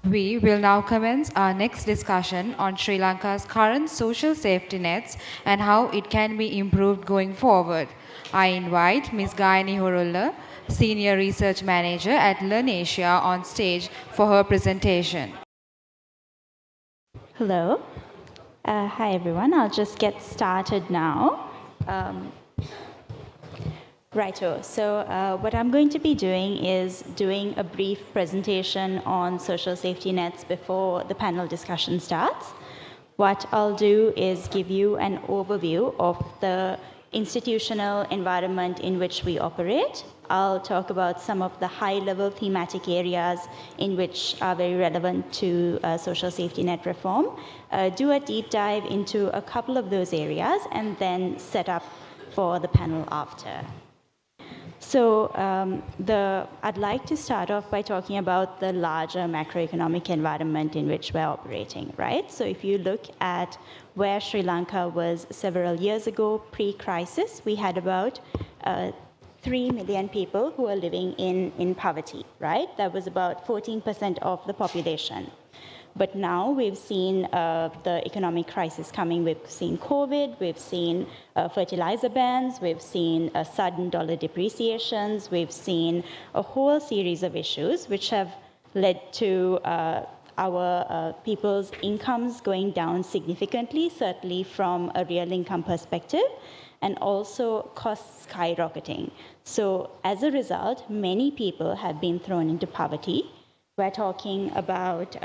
We will now commence our next discussion on Sri Lanka's current social safety nets and how it can be improved going forward. I invite Ms. Gayani Hurulle, Senior Research Manager at LIRNEasia, on stage for her presentation. Hello. Hi, everyone. I'll just get started now. Righto. So what I'm going to be doing is doing a brief presentation on social safety nets before the panel discussion starts. What I'll do is give you an overview of the institutional environment in which we operate. I'll talk about some of the high-level thematic areas in which are very relevant to social safety net reform, do a deep dive into a couple of those areas, and then set up for the panel after. So I'd like to start off by talking about the larger macroeconomic environment in which we're operating, right? So if you look at where Sri Lanka was several years ago, pre-crisis, we had about 3 million people who were living in poverty, right? That was about 14% of the population. But now we've seen the economic crisis coming. We've seen COVID, we've seen fertilizer bans, we've seen sudden dollar depreciations, we've seen a whole series of issues which have led to our people's incomes going down significantly, certainly from a real income perspective, and also costs skyrocketing. So as a result, many people have been thrown into poverty. We're talking about,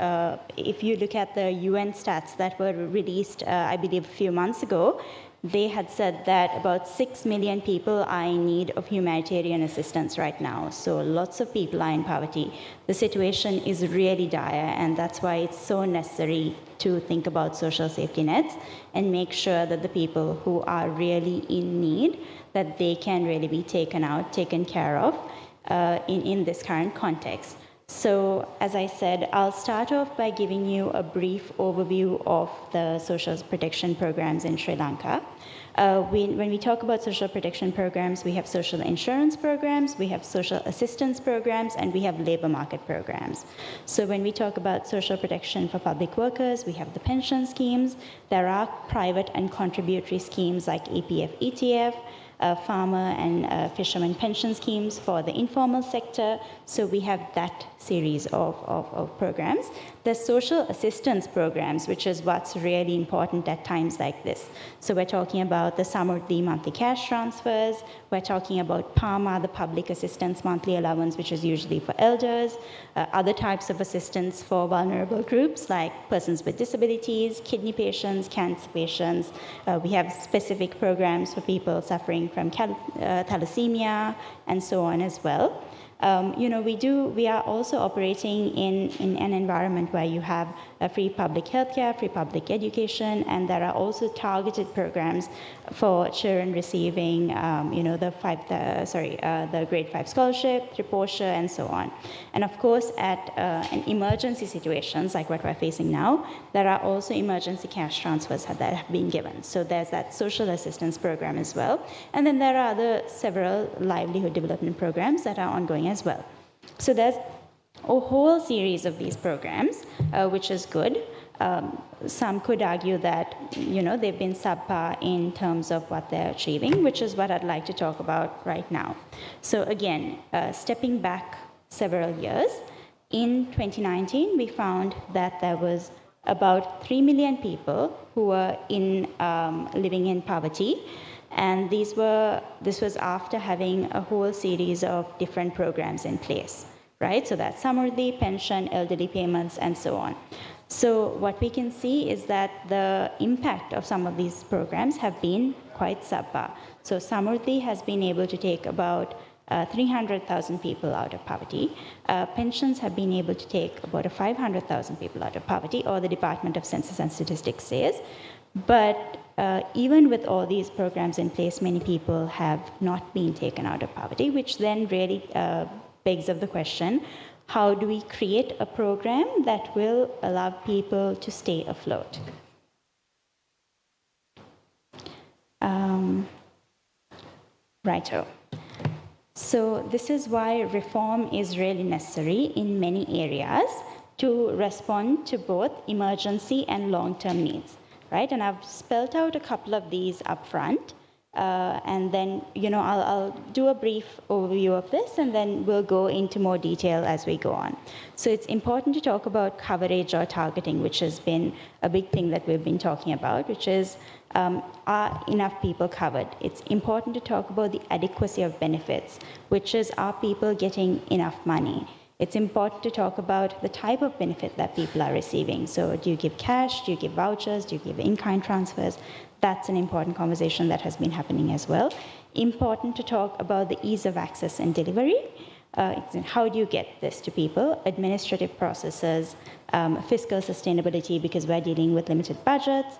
if you look at the UN stats that were released, I believe, a few months ago, they had said that about 6 million people are in need of humanitarian assistance right now. So lots of people are in poverty. The situation is really dire, and that's why it's so necessary to think about social safety nets and make sure that the people who are really in need, that they can really be taken care of in this current context. So, as I said, I'll start off by giving you a brief overview of the social protection programs in Sri Lanka. When we talk about social protection programs, we have social insurance programs, we have social assistance programs, and we have labor market programs. So when we talk about social protection for public workers, we have the pension schemes. There are private and contributory schemes like APF, ETF, farmer and fisherman pension schemes for the informal sector. So we have that series of programs. The social assistance programs, which is what's really important at times like this. So we're talking about the Samurdhi monthly cash transfers. We're talking about PAMA, the public assistance monthly allowance, which is usually for elders. Other types of assistance for vulnerable groups like persons with disabilities, kidney patients, cancer patients. We have specific programs for people suffering from thalassemia and so on as well. We are also operating in an environment where you have a free public healthcare, free public education, and there are also targeted programs for children receiving, the grade 5 scholarship, Triposha, and so on. And of course, in emergency situations like what we're facing now, there are also emergency cash transfers that have been given. So there's that social assistance program as well. And then there are several livelihood development programs that are ongoing as well. So there's a whole series of these programs, which is good. Some could argue that, they've been subpar in terms of what they're achieving, which is what I'd like to talk about right now. So again, stepping back several years, in 2019, we found that there was about 3 million people who were living in poverty. And this was after having a whole series of different programs in place, right? So that's Samurdhi, pension, elderly payments, and so on. So what we can see is that the impact of some of these programs have been quite subpar. So Samurdhi has been able to take about 300,000 people out of poverty. Pensions have been able to take about 500,000 people out of poverty, or the Department of Census and Statistics says. But even with all these programs in place, many people have not been taken out of poverty, which then really begs of the question, how do we create a program that will allow people to stay afloat? Righto. So this is why reform is really necessary in many areas to respond to both emergency and long-term needs, right? And I've spelled out a couple of these up front. And then, I'll do a brief overview of this, and then we'll go into more detail as we go on. So it's important to talk about coverage or targeting, which has been a big thing that we've been talking about, which is, are enough people covered? It's important to talk about the adequacy of benefits, which is, are people getting enough money? It's important to talk about the type of benefit that people are receiving. So do you give cash? Do you give vouchers? Do you give in-kind transfers? That's an important conversation that has been happening as well. Important to talk about the ease of access and delivery. How do you get this to people? Administrative processes, fiscal sustainability, because we're dealing with limited budgets,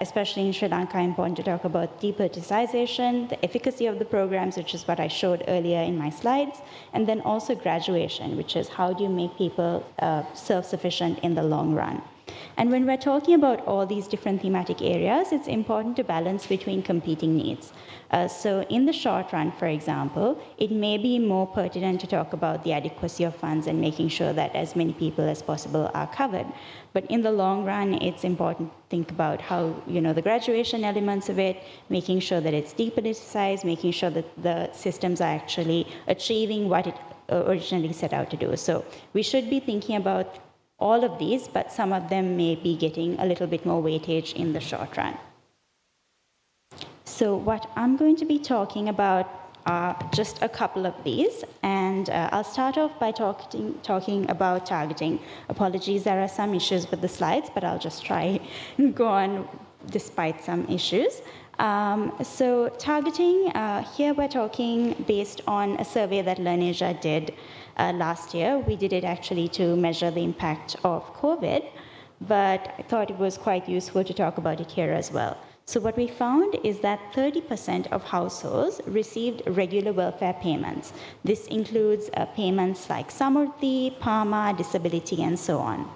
especially in Sri Lanka. Important to talk about depoliticization, the efficacy of the programs, which is what I showed earlier in my slides, and then also graduation, which is how do you make people self-sufficient in the long run. And when we're talking about all these different thematic areas, it's important to balance between competing needs. So in the short run, for example, it may be more pertinent to talk about the adequacy of funds and making sure that as many people as possible are covered. But in the long run, it's important to think about how, the graduation elements of it, making sure that it's depoliticized, making sure that the systems are actually achieving what it originally set out to do. So we should be thinking about all of these, but some of them may be getting a little bit more weightage in the short run. So what I'm going to be talking about are just a couple of these, and I'll start off by talking about targeting. Apologies, there are some issues with the slides, but I'll just try and go on despite some issues. So targeting, here we're talking based on a survey that LIRNEasia did last year. We did it actually to measure the impact of COVID, but I thought it was quite useful to talk about it here as well. So what we found is that 30% of households received regular welfare payments. This includes payments like Samurdhi, PAMA, disability, and so on.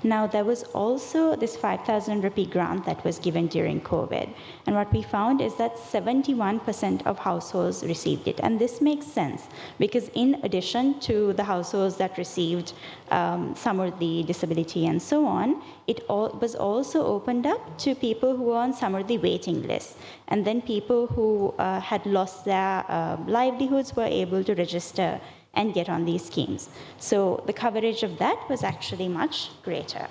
Now, there was also this 5,000 rupee grant that was given during COVID. And what we found is that 71% of households received it. And this makes sense because in addition to the households that received Samurdhi, disability, and so on, it was also opened up to people who were on Samurdhi waiting lists. And then people who had lost their livelihoods were able to register and get on these schemes. So the coverage of that was actually much greater.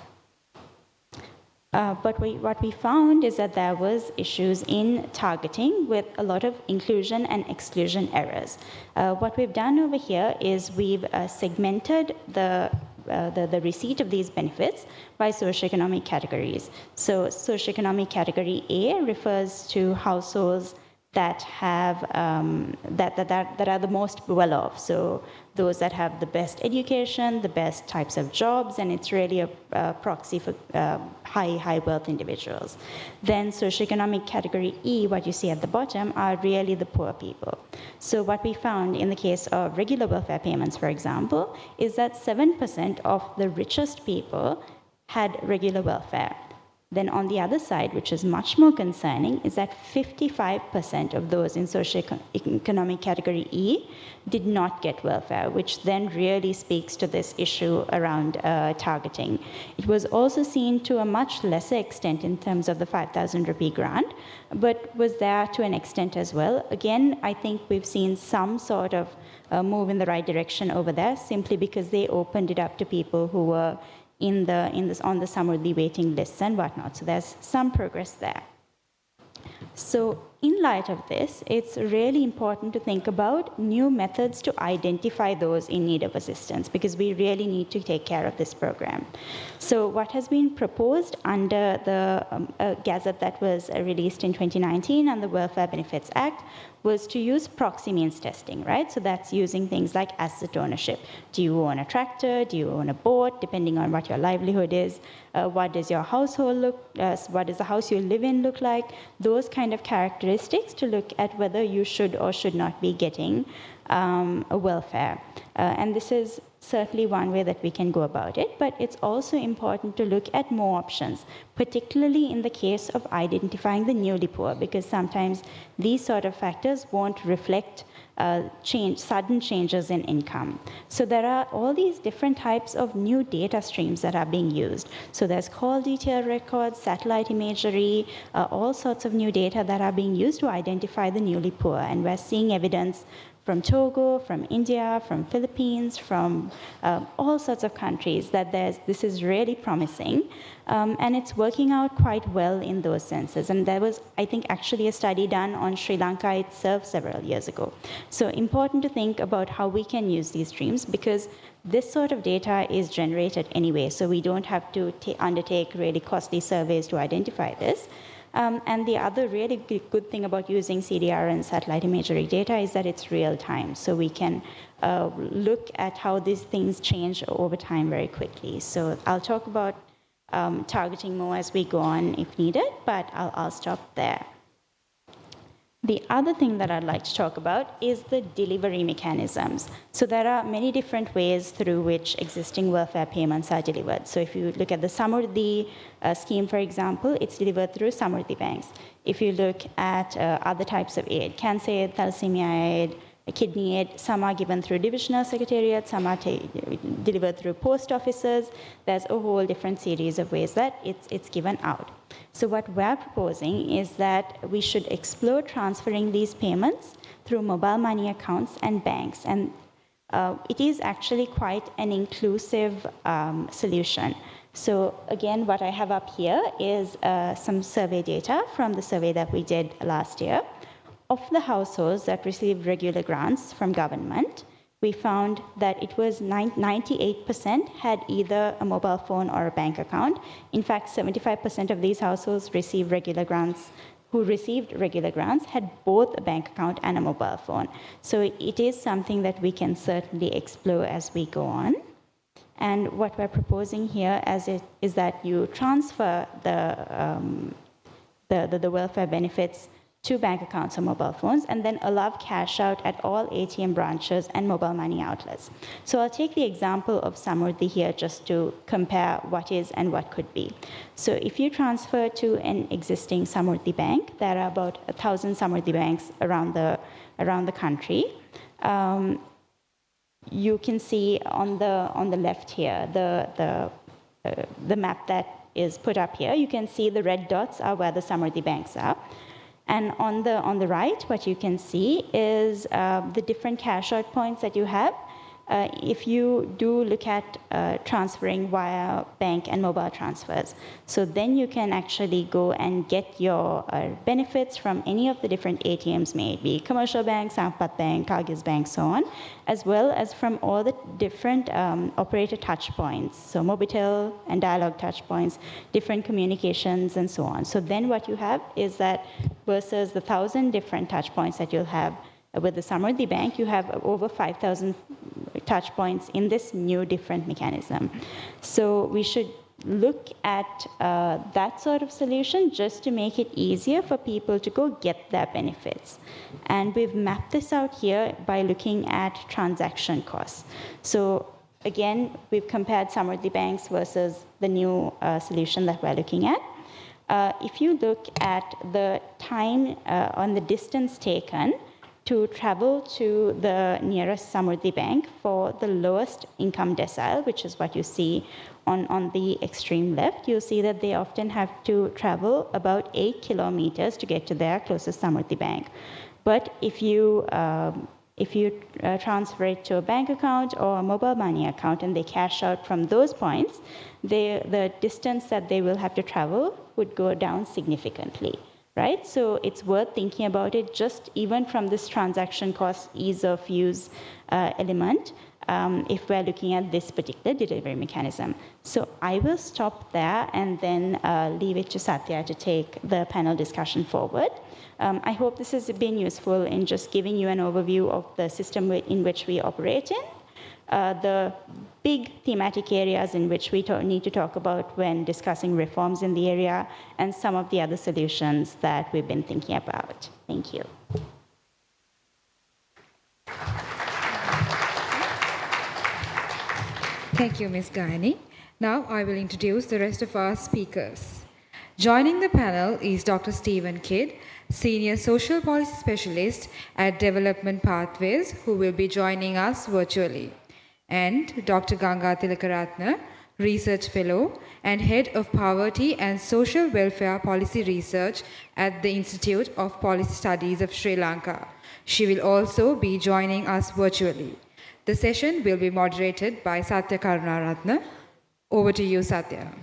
But what we found is that there was issues in targeting with a lot of inclusion and exclusion errors. What we've done over here is we've segmented the receipt of these benefits by socioeconomic categories. So socioeconomic category A refers to households that have that are the most well off. So those that have the best education, the best types of jobs, and it's really a proxy for high wealth individuals. Then socioeconomic category E, what you see at the bottom, are really the poor people. So what we found in the case of regular welfare payments, for example, is that 7% of the richest people had regular welfare. Then on the other side, which is much more concerning, is that 55% of those in socioeconomic category E did not get welfare, which then really speaks to this issue around targeting. It was also seen to a much lesser extent in terms of the 5,000 rupee grant, but was there to an extent as well. Again, I think we've seen some sort of move in the right direction over there, simply because they opened it up to people who were on the Samurdhi waiting lists and whatnot. So there's some progress there. So in light of this, it's really important to think about new methods to identify those in need of assistance, because we really need to take care of this program. So what has been proposed under the gazette that was released in 2019 and the Welfare Benefits Act was to use proxy means testing, right? So that's using things like asset ownership. Do you own a tractor? Do you own a boat? Depending on what your livelihood is. What does your household look, what does the house you live in look like? Those kind of characteristics to look at whether you should or should not be getting a welfare. And this is certainly one way that we can go about it, but it's also important to look at more options, particularly in the case of identifying the newly poor, because sometimes these sort of factors won't reflect sudden changes in income. So there are all these different types of new data streams that are being used. So there's call detail records, satellite imagery, all sorts of new data that are being used to identify the newly poor. And we're seeing evidence from Togo, from India, from Philippines, from all sorts of countries that this is really promising. And it's working out quite well in those senses. And there was, I think, actually a study done on Sri Lanka itself several years ago. So important to think about how we can use these streams, because this sort of data is generated anyway, so we don't have to undertake really costly surveys to identify this. And the other really good thing about using CDR and satellite imagery data is that it's real time. So we can look at how these things change over time very quickly. So I'll talk about targeting more as we go on if needed, but I'll stop there. The other thing that I'd like to talk about is the delivery mechanisms. So there are many different ways through which existing welfare payments are delivered. So if you look at the Samurdhi scheme, for example, it's delivered through Samurdhi banks. If you look at other types of aid, cancer aid, thalassemia aid, kidney aid, some are given through divisional secretariats, some are delivered through post offices. There's a whole different series of ways that it's given out. So what we're proposing is that we should explore transferring these payments through mobile money accounts and banks. And it is actually quite an inclusive solution. So again, what I have up here is some survey data from the survey that we did last year. Of the households that received regular grants from government, we found that it was 98% had either a mobile phone or a bank account. In fact, 75% of these households who received regular grants had both a bank account and a mobile phone. So it is something that we can certainly explore as we go on. And what we're proposing here is that you transfer the welfare benefits to bank accounts or mobile phones, and then allow cash out at all ATM branches and mobile money outlets. So I'll take the example of Samurdhi here just to compare what is and what could be. So if you transfer to an existing Samurdhi bank, there are about 1,000 Samurdhi banks around the country. You can see on the left here, the map that is put up here, you can see the red dots are where the Samurdhi banks are. And on the right, what you can see is the different cash out points that you have. If you do look at transferring via bank and mobile transfers. So then you can actually go and get your benefits from any of the different ATMs, maybe commercial bank, Sampat Bank, Kagis Bank, so on, as well as from all the different operator touch points. So Mobitel and Dialog touch points, different communications, and so on. So then what you have is that versus the 1,000 different touch points that you'll have with the Samurdhi Bank, you have over 5,000 touch points in this new different mechanism. So we should look at that sort of solution just to make it easier for people to go get their benefits. And we've mapped this out here by looking at transaction costs. So again, we've compared Samurdhi banks versus the new solution that we're looking at. If you look at the time on the distance taken to travel to the nearest Samurdhi bank for the lowest income decile, which is what you see on the extreme left, you'll see that they often have to travel about 8 kilometers to get to their closest Samurdhi bank. But if you transfer it to a bank account or a mobile money account and they cash out from those points, the distance that they will have to travel would go down significantly. Right? So it's worth thinking about it just even from this transaction cost ease of use element if we're looking at this particular delivery mechanism. So I will stop there and then leave it to Sathya to take the panel discussion forward. I hope this has been useful in just giving you an overview of the system in which we operate in. The big thematic areas in which we need to talk about when discussing reforms in the area, and some of the other solutions that we've been thinking about. Thank you. Thank you, Ms. Gayani. Now I will introduce the rest of our speakers. Joining the panel is Dr. Stephen Kidd, Senior Social Policy Specialist at Development Pathways, who will be joining us virtually, and Dr. Ganga Tilakaratna, Research Fellow and Head of Poverty and Social Welfare Policy Research at the Institute of Policy Studies of Sri Lanka. She will also be joining us virtually. The session will be moderated by Sathya Karunarathne. Over to you, Sathya.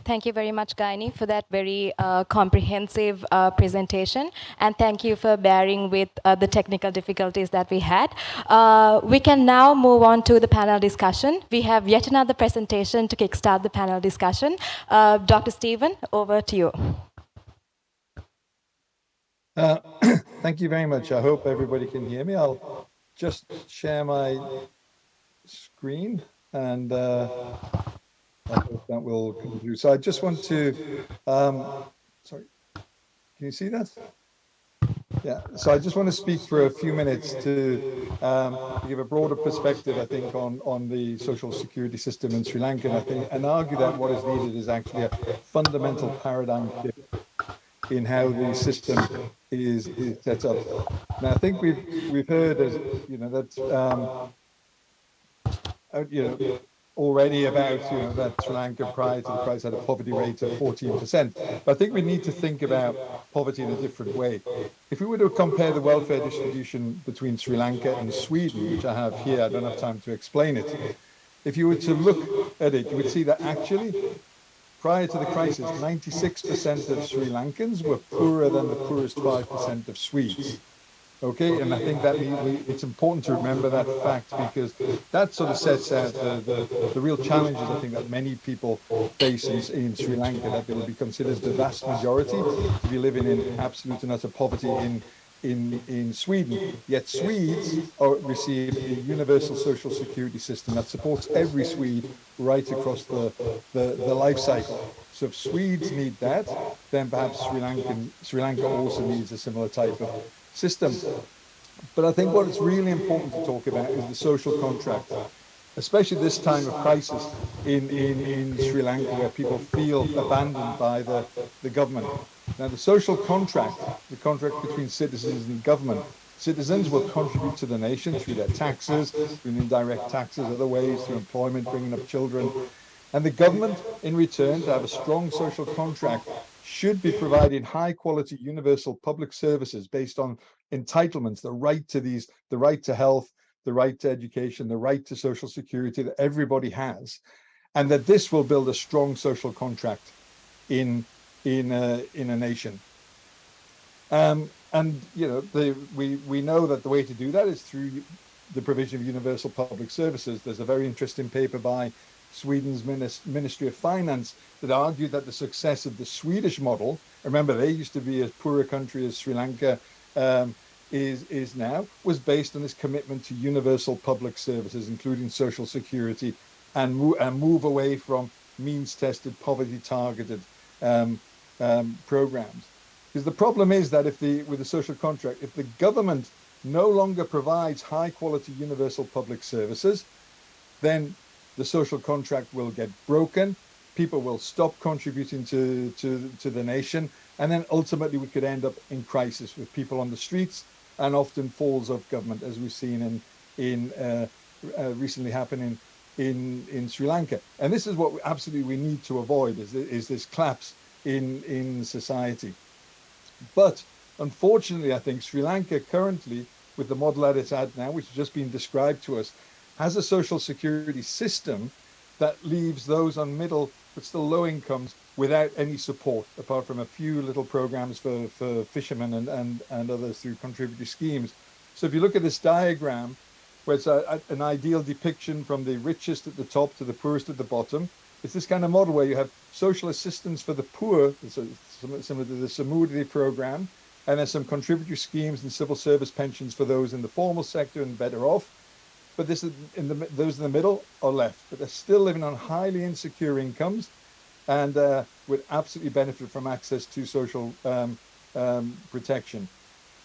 Thank you very much, Gayani, for that very comprehensive presentation. And thank you for bearing with the technical difficulties that we had. We can now move on to the panel discussion. We have yet another presentation to kickstart the panel discussion. Dr. Stephen, over to you. Thank you very much. I hope everybody can hear me. I'll just share my screen and I hope that will come through. So I just want to, sorry, can you see that? Yeah, so I just want to speak for a few minutes to give a broader perspective, I think, on the social security system in Sri Lanka, and argue that what is needed is actually a fundamental paradigm shift in how the system is set up. Now, I think we've heard, as you know, that already about that Sri Lanka prior to the crisis had a poverty rate of 14%. But I think we need to think about poverty in a different way. If we were to compare the welfare distribution between Sri Lanka and Sweden, which I have here, I don't have time to explain it. If you were to look at it, you would see that actually, prior to the crisis, 96% of Sri Lankans were poorer than the poorest 5% of Swedes. Okay, and I think that it's important to remember that fact, because that sort of sets out the real challenges I think that many people face in Sri Lanka, that they would be considered the vast majority to be living in absolute and utter poverty in Sweden. Yet Swedes receive a universal social security system that supports every Swede right across the life cycle. So if Swedes need that, then perhaps Sri Lanka also needs a similar type of system. But I think what is really important to talk about is the social contract, especially this time of crisis in Sri Lanka, where people feel abandoned by the government. Now, the social contract, the contract between citizens and government, citizens will contribute to the nation through their taxes, through indirect taxes, other ways, through employment, bringing up children. And the government, in return, to have a strong social contract, should be providing high quality universal public services based on entitlements, the right to health, the right to education, the right to social security that everybody has, and that this will build a strong social contract in a nation. And we know that the way to do that is through the provision of universal public services. There's a very interesting paper by Sweden's Ministry of Finance that argued that the success of the Swedish model, remember they used to be as poor a country as Sri Lanka is now, was based on this commitment to universal public services, including social security, and move away from means-tested, poverty-targeted programs. Because the problem is that with the social contract, if the government no longer provides high-quality universal public services, then the social contract will get broken, people will stop contributing to the nation, and then ultimately we could end up in crisis with people on the streets and often falls of government, as we've seen recently happening in Sri Lanka. And this is what we need to avoid, is this collapse in society. But unfortunately, I think Sri Lanka currently, with the model that it's at now, which has just been described to us, has a social security system that leaves those on middle but still low incomes without any support, apart from a few little programs for fishermen and others through contributory schemes. So if you look at this diagram, where it's an ideal depiction from the richest at the top to the poorest at the bottom, it's this kind of model where you have social assistance for the poor, so similar to the Samurdhi program, and then some contributory schemes and civil service pensions for those in the formal sector and better off. But those in the middle are left, but they're still living on highly insecure incomes and would absolutely benefit from access to social protection.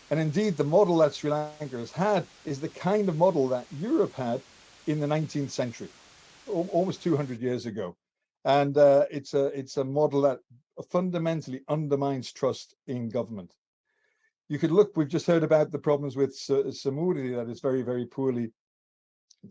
And indeed, the model that Sri Lanka has had is the kind of model that Europe had in the 19th century. almost 200 years ago. And it's a model that fundamentally undermines trust in government. You could look, we've just heard about the problems with Samurdhi, that is very, very poorly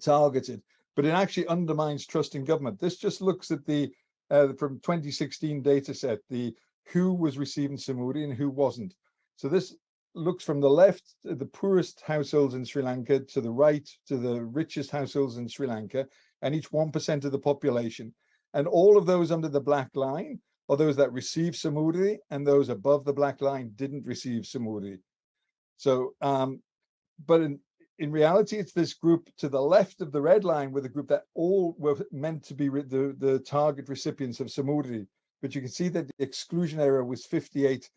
targeted, but it actually undermines trust in government. This just looks at the from 2016 data set, the who was receiving Samurdhi and who wasn't. So this looks from the left, the poorest households in Sri Lanka, to the right, to the richest households in Sri Lanka, and each 1% of the population. And all of those under the black line are those that received Samurdhi, and those above the black line didn't receive Samurdhi. So, but in reality, it's this group to the left of the red line with a group that all were meant to be the target recipients of Samurdhi. But you can see that the exclusion error was 58%.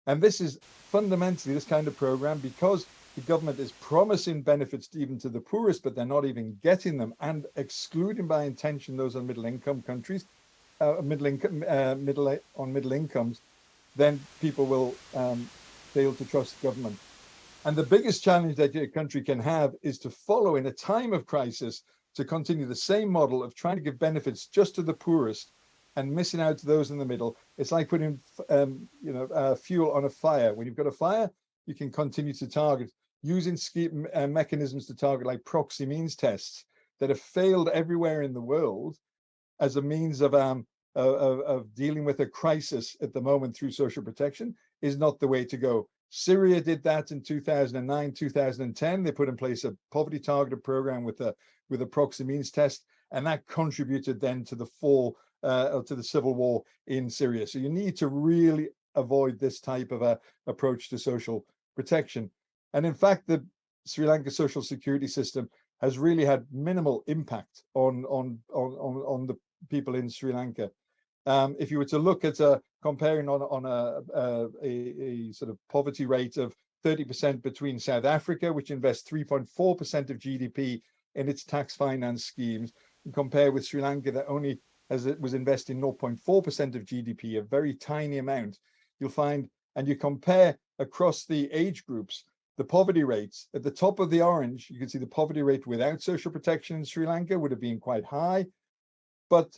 And this is fundamentally this kind of program, because the government is promising benefits even to the poorest, but they're not even getting them, and excluding by intention those on middle income countries, middle incomes, then people will fail to trust government. And the biggest challenge that a country can have is to follow in a time of crisis, to continue the same model of trying to give benefits just to the poorest and missing out to those in the middle. It's like putting fuel on a fire. When you've got a fire, you can continue to target using mechanisms to target, like proxy means tests that have failed everywhere in the world as a means of dealing with a crisis at the moment through social protection, is not the way to go. Syria did that in 2009, 2010. They put in place a poverty targeted program with a proxy means test, and that contributed then to the fall, to the civil war in Syria. So you need to really avoid this type of approach to social protection. And in fact, the Sri Lanka social security system has really had minimal impact on the people in Sri Lanka. If you were to look at comparing on a sort of poverty rate of 30% between South Africa, which invests 3.4% of GDP in its tax finance schemes, and compare with Sri Lanka, that only, as it was investing 0.4% of GDP, a very tiny amount, you'll find, and you compare across the age groups, the poverty rates. At the top of the orange, you can see the poverty rate without social protection in Sri Lanka would have been quite high, but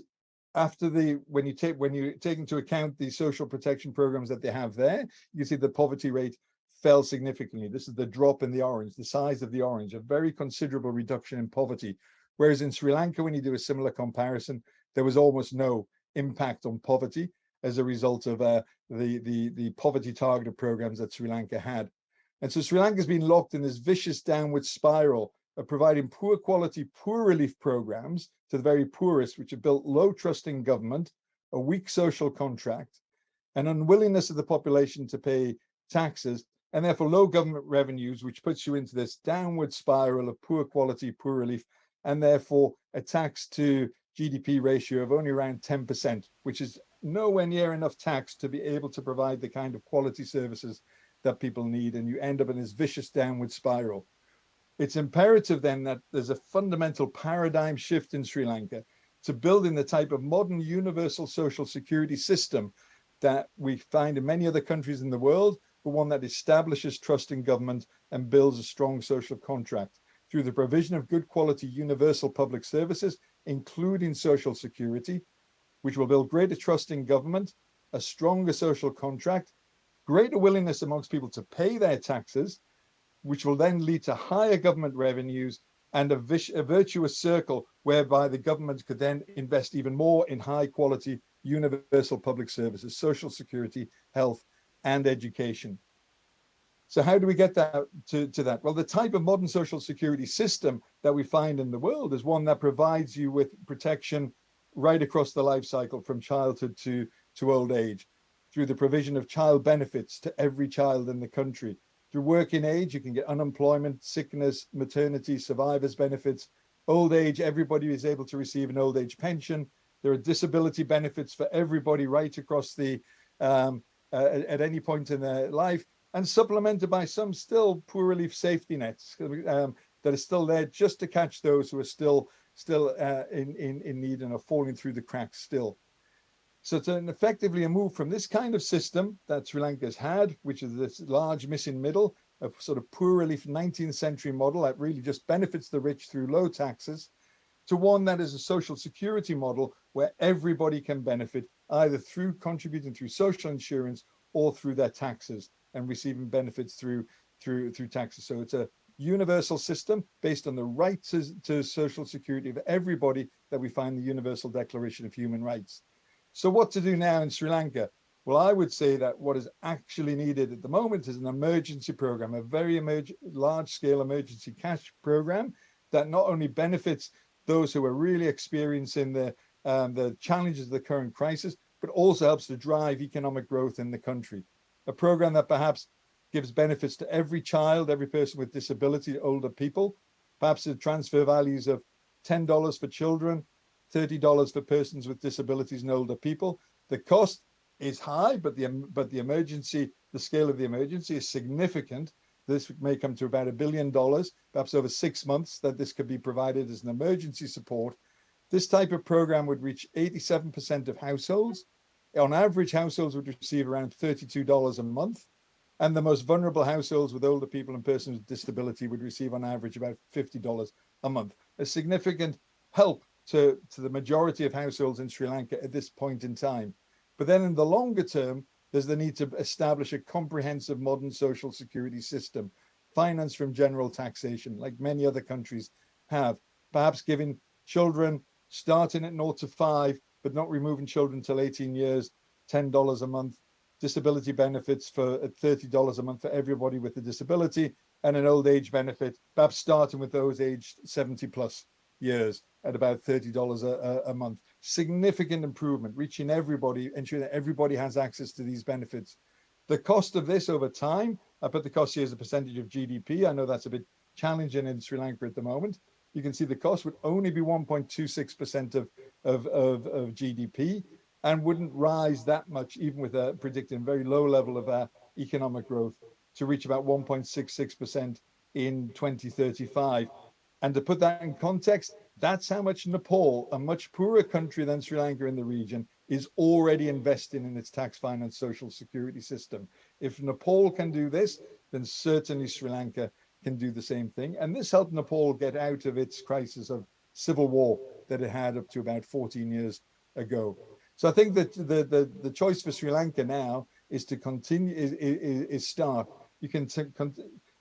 after when you take into account the social protection programs that they have there, you see the poverty rate fell significantly. This is the drop in the orange, the size of the orange, a very considerable reduction in poverty. Whereas in Sri Lanka, when you do a similar comparison, there was almost no impact on poverty as a result of the poverty targeted programs that Sri Lanka had. And so Sri Lanka has been locked in this vicious downward spiral of providing poor quality, poor relief programs to the very poorest, which have built low trust in government, a weak social contract, an unwillingness of the population to pay taxes, and therefore low government revenues, which puts you into this downward spiral of poor quality, poor relief, and therefore a tax to GDP ratio of only around 10%, which is nowhere near enough tax to be able to provide the kind of quality services that people need. And you end up in this vicious downward spiral. It's imperative then that there's a fundamental paradigm shift in Sri Lanka to building the type of modern universal social security system that we find in many other countries in the world, but one that establishes trust in government and builds a strong social contract through the provision of good quality universal public services, including social security, which will build greater trust in government, a stronger social contract, greater willingness amongst people to pay their taxes, which will then lead to higher government revenues and a virtuous circle whereby the government could then invest even more in high quality universal public services, social security, health, and education. So how do we get that to that? Well, the type of modern social security system that we find in the world is one that provides you with protection right across the life cycle, from childhood to old age, through the provision of child benefits to every child in the country. Through working age, you can get unemployment, sickness, maternity, survivors benefits. Old age, everybody is able to receive an old age pension. There are disability benefits for everybody right across the, at any point in their life, and supplemented by some still poor relief safety nets that are still there just to catch those who are still in need and are falling through the cracks still. So it's effectively a move from this kind of system that Sri Lanka's had, which is this large missing middle, a sort of poor relief 19th century model that really just benefits the rich through low taxes, to one that is a social security model where everybody can benefit either through contributing through social insurance or through their taxes and receiving benefits through taxes. So it's a universal system based on the right to social security of everybody that we find in the Universal Declaration of Human Rights. So what to do now in Sri Lanka? Well, I would say that what is actually needed at the moment is an emergency program, a very large-scale emergency cash program that not only benefits those who are really experiencing the challenges of the current crisis, but also helps to drive economic growth in the country. A program that perhaps gives benefits to every child, every person with disability, older people, perhaps the transfer values of $10 for children, $30 for persons with disabilities and older people. The cost is high, but the emergency, the scale of the emergency is significant. This may come to about $1 billion, perhaps over 6 months, that this could be provided as an emergency support. This type of program would reach 87% of households. On average, households would receive around $32 a month. And the most vulnerable households with older people and persons with disability would receive on average about $50 a month. A significant help to the majority of households in Sri Lanka at this point in time. But then in the longer term, there's the need to establish a comprehensive modern social security system, financed from general taxation, like many other countries have, perhaps giving children starting at 0 to 5, but not removing children until 18 years, $10 a month, disability benefits for $30 a month for everybody with a disability, and an old age benefit, perhaps starting with those aged 70 plus years at about $30 a month. Significant improvement, reaching everybody, ensuring that everybody has access to these benefits. The cost of this over time, I put the cost here as a percentage of GDP. I know that's a bit challenging in Sri Lanka at the moment. You can see the cost would only be 1.26% of GDP and wouldn't rise that much, even with a predicting very low level of economic growth, to reach about 1.66% in 2035. And to put that in context, that's how much Nepal, a much poorer country than Sri Lanka in the region, is already investing in its tax finance social security system. If Nepal can do this, then certainly Sri Lanka can do the same thing. And this helped Nepal get out of its crisis of civil war that it had up to about 14 years ago. So I think that the choice for Sri Lanka now is to continue, is start. You can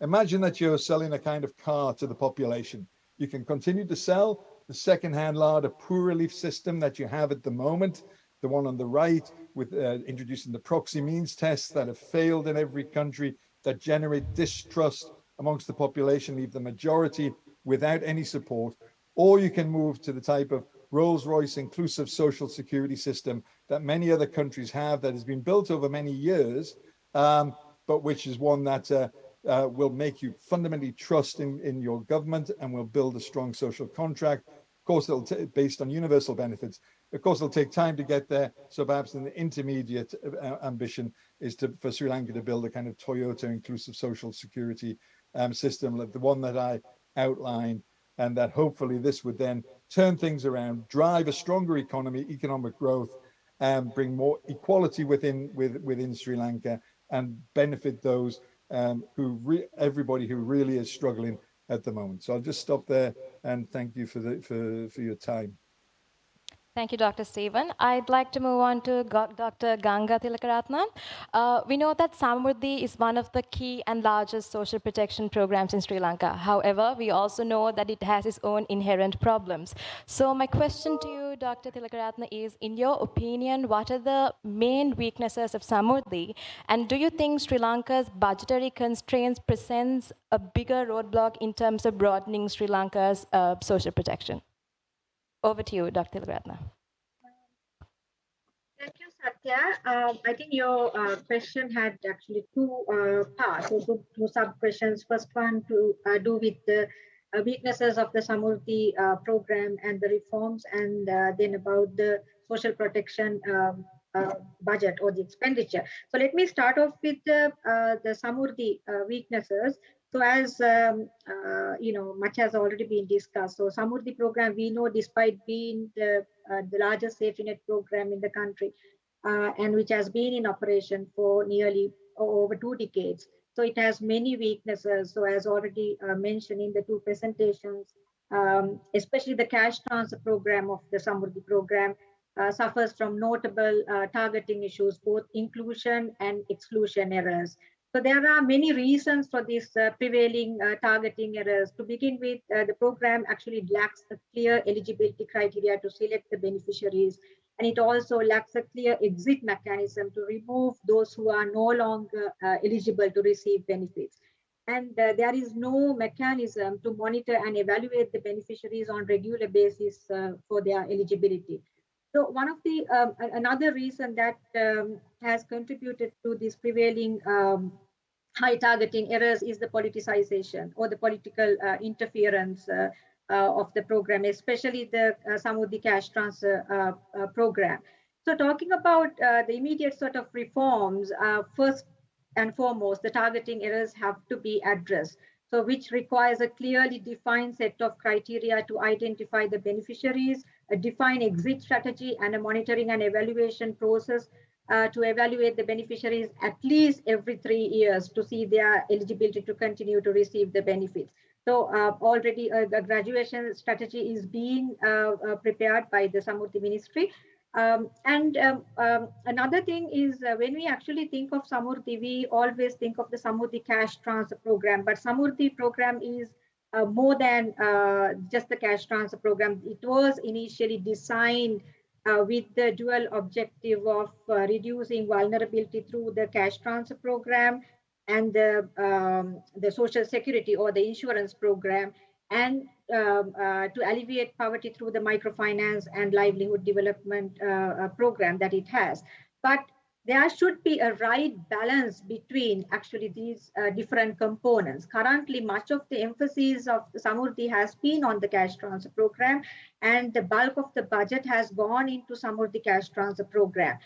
imagine that you're selling a kind of car to the population. You can continue to sell the second-hand lard, a poor relief system that you have at the moment, the one on the right, with introducing the proxy means tests that have failed in every country, that generate distrust amongst the population, leave the majority without any support. Or you can move to the type of Rolls-Royce inclusive social security system that many other countries have, that has been built over many years, but which is one that will make you fundamentally trust in your government and will build a strong social contract. Of course, it'll based on universal benefits. Of course, it'll take time to get there. So perhaps an intermediate ambition is for Sri Lanka to build a kind of Toyota inclusive social security system, like the one that I outlined, and that hopefully this would then turn things around, drive a stronger economy, economic growth, and bring more equality within Sri Lanka, and benefit those everybody who really is struggling at the moment. So I'll just stop there and thank you for your time. Thank you, Dr. Stephen. I'd like to move on to Dr. Ganga Tilakaratna. We know that Samurdhi is one of the key and largest social protection programs in Sri Lanka. However, we also know that it has its own inherent problems. So my question to you, Dr. Tilakaratna, is, in your opinion, what are the main weaknesses of Samurdhi? And do you think Sri Lanka's budgetary constraints presents a bigger roadblock in terms of broadening Sri Lanka's social protection? Over to you, Dr. Tilakaratna. Thank you, Sathya. I think your question had actually two parts, or two sub-questions. First one to do with the weaknesses of the Samurdhi program and the reforms, and then about the social protection budget or the expenditure. So let me start off with the Samurdhi weaknesses. So as much has already been discussed. So Samurdhi program, we know, despite being the largest safety net program in the country, and which has been in operation for nearly over 2 decades. So it has many weaknesses. So as already mentioned in the two presentations, especially the cash transfer program of the Samurdhi program, suffers from notable targeting issues, both inclusion and exclusion errors. So there are many reasons for these prevailing targeting errors. To begin with, the program actually lacks a clear eligibility criteria to select the beneficiaries, and it also lacks a clear exit mechanism to remove those who are no longer eligible to receive benefits. And there is no mechanism to monitor and evaluate the beneficiaries on regular basis for their eligibility. So one of the another reason that has contributed to this prevailing high targeting errors is the politicization or the political interference of the program, especially the Samurdhi cash transfer program. So talking about the immediate sort of reforms, first and foremost, the targeting errors have to be addressed. So which requires a clearly defined set of criteria to identify the beneficiaries, a defined exit strategy, and a monitoring and evaluation process to evaluate the beneficiaries at least every 3 years to see their eligibility to continue to receive the benefits. So already the graduation strategy is being prepared by the Samurdhi Ministry. Another thing is when we actually think of Samurdhi, we always think of the Samurdhi cash transfer program, but Samurdhi program is more than just the cash transfer program. It was initially designed with the dual objective of reducing vulnerability through the cash transfer program and the social security or the insurance program, and to alleviate poverty through the microfinance and livelihood development program that it has. But there should be a right balance between actually these different components. Currently, much of the emphasis of Samurdhi has been on the cash transfer program, and the bulk of the budget has gone into Samurdhi cash transfer program.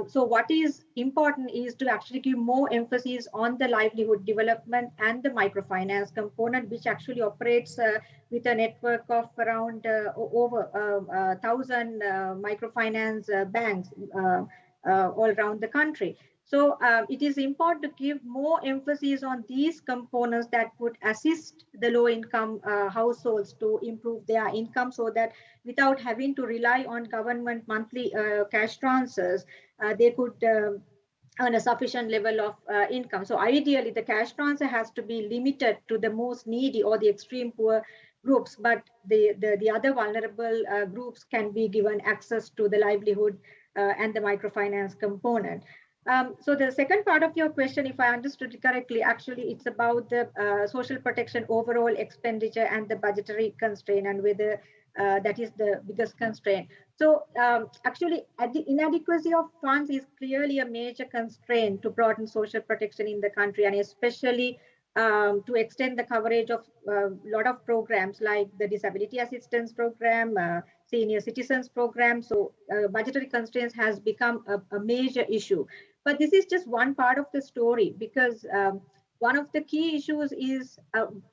So what is important is to actually give more emphasis on the livelihood development and the microfinance component, which actually operates with a network of around over 1,000 microfinance banks all around the country. So it is important to give more emphasis on these components that would assist the low-income households to improve their income, so that without having to rely on government monthly cash transfers, they could earn a sufficient level of income. So ideally, the cash transfer has to be limited to the most needy or the extreme poor groups, but the other vulnerable groups can be given access to the livelihood and the microfinance component. So the second part of your question, if I understood it correctly, actually it's about the social protection overall expenditure and the budgetary constraint, and whether that is the biggest constraint. So actually, the inadequacy of funds is clearly a major constraint to broaden social protection in the country, and especially to extend the coverage of a lot of programs like the disability assistance program, senior citizens program. So budgetary constraints has become a major issue. But this is just one part of the story, because one of the key issues is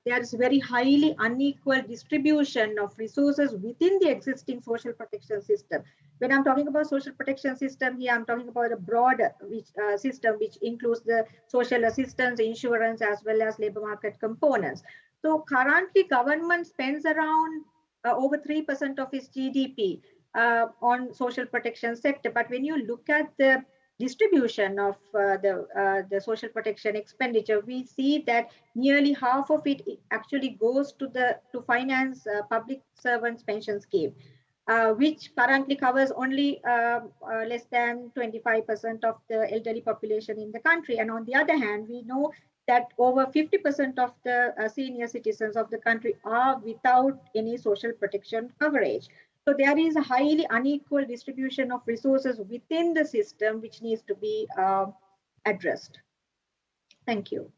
there is very highly unequal distribution of resources within the existing social protection system. When I'm talking about social protection system here, I'm talking about a broader system which includes the social assistance, insurance, as well as labor market components. So currently, government spends around over 3% of its GDP on social protection sector. But when you look at the distribution of the social protection expenditure, we see that nearly half of it actually goes to finance public servants pension scheme, which currently covers only less than 25% of the elderly population in the country. And on the other hand, we know that over 50% of the senior citizens of the country are without any social protection coverage. So there is a highly unequal distribution of resources within the system, which needs to be addressed. Thank you.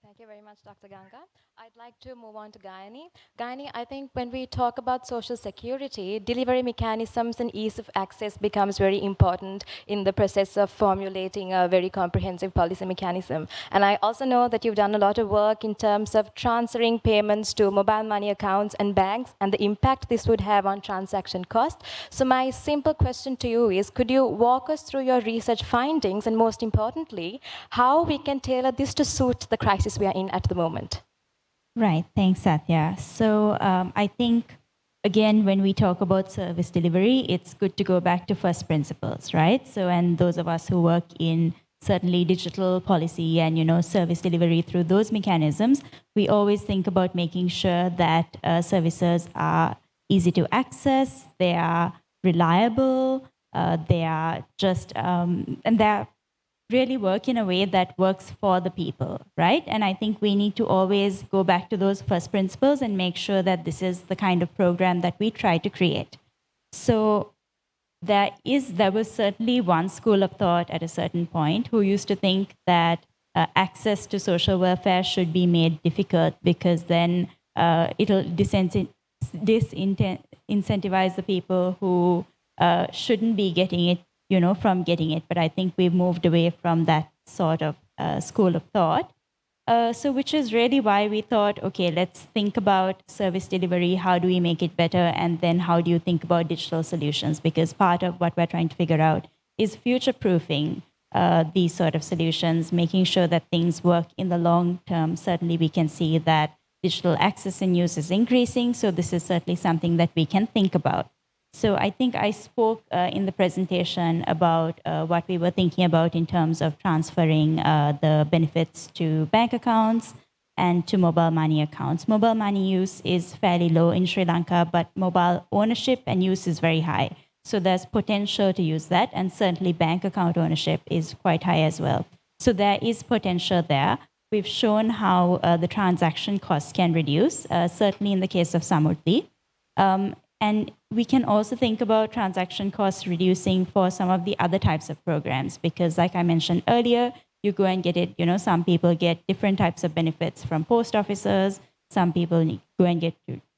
Thank you very much, Dr. Ganga. I'd like to move on to Gayani. Gayani, I think when we talk about social security, delivery mechanisms and ease of access becomes very important in the process of formulating a very comprehensive policy mechanism. And I also know that you've done a lot of work in terms of transferring payments to mobile money accounts and banks and the impact this would have on transaction cost. So my simple question to you is, could you walk us through your research findings, and most importantly, how we can tailor this to suit the crisis we are in at the moment? Right. Thanks, Sathya. So I think, again, when we talk about service delivery, it's good to go back to first principles, right? So, and those of us who work in certainly digital policy and, service delivery through those mechanisms, we always think about making sure that services are easy to access, they are reliable, they are just, and they're really work in a way that works for the people, right? And I think we need to always go back to those first principles and make sure that this is the kind of program that we try to create. So there was certainly one school of thought at a certain point who used to think that access to social welfare should be made difficult because then it'll disincentivize the people who shouldn't be getting it, from getting it. But I think we've moved away from that sort of school of thought. So which is really why we thought, okay, let's think about service delivery. How do we make it better? And then how do you think about digital solutions? Because part of what we're trying to figure out is future-proofing these sort of solutions, making sure that things work in the long term. Certainly we can see that digital access and use is increasing. So this is certainly something that we can think about. So I think I spoke in the presentation about what we were thinking about in terms of transferring the benefits to bank accounts and to mobile money accounts. Mobile money use is fairly low in Sri Lanka, but mobile ownership and use is very high. So there's potential to use that, and certainly bank account ownership is quite high as well. So there is potential there. We've shown how the transaction costs can reduce, certainly in the case of Samurdhi. And we can also think about transaction costs reducing for some of the other types of programs, because like I mentioned earlier, you go and get it, some people get different types of benefits from post offices, some people go and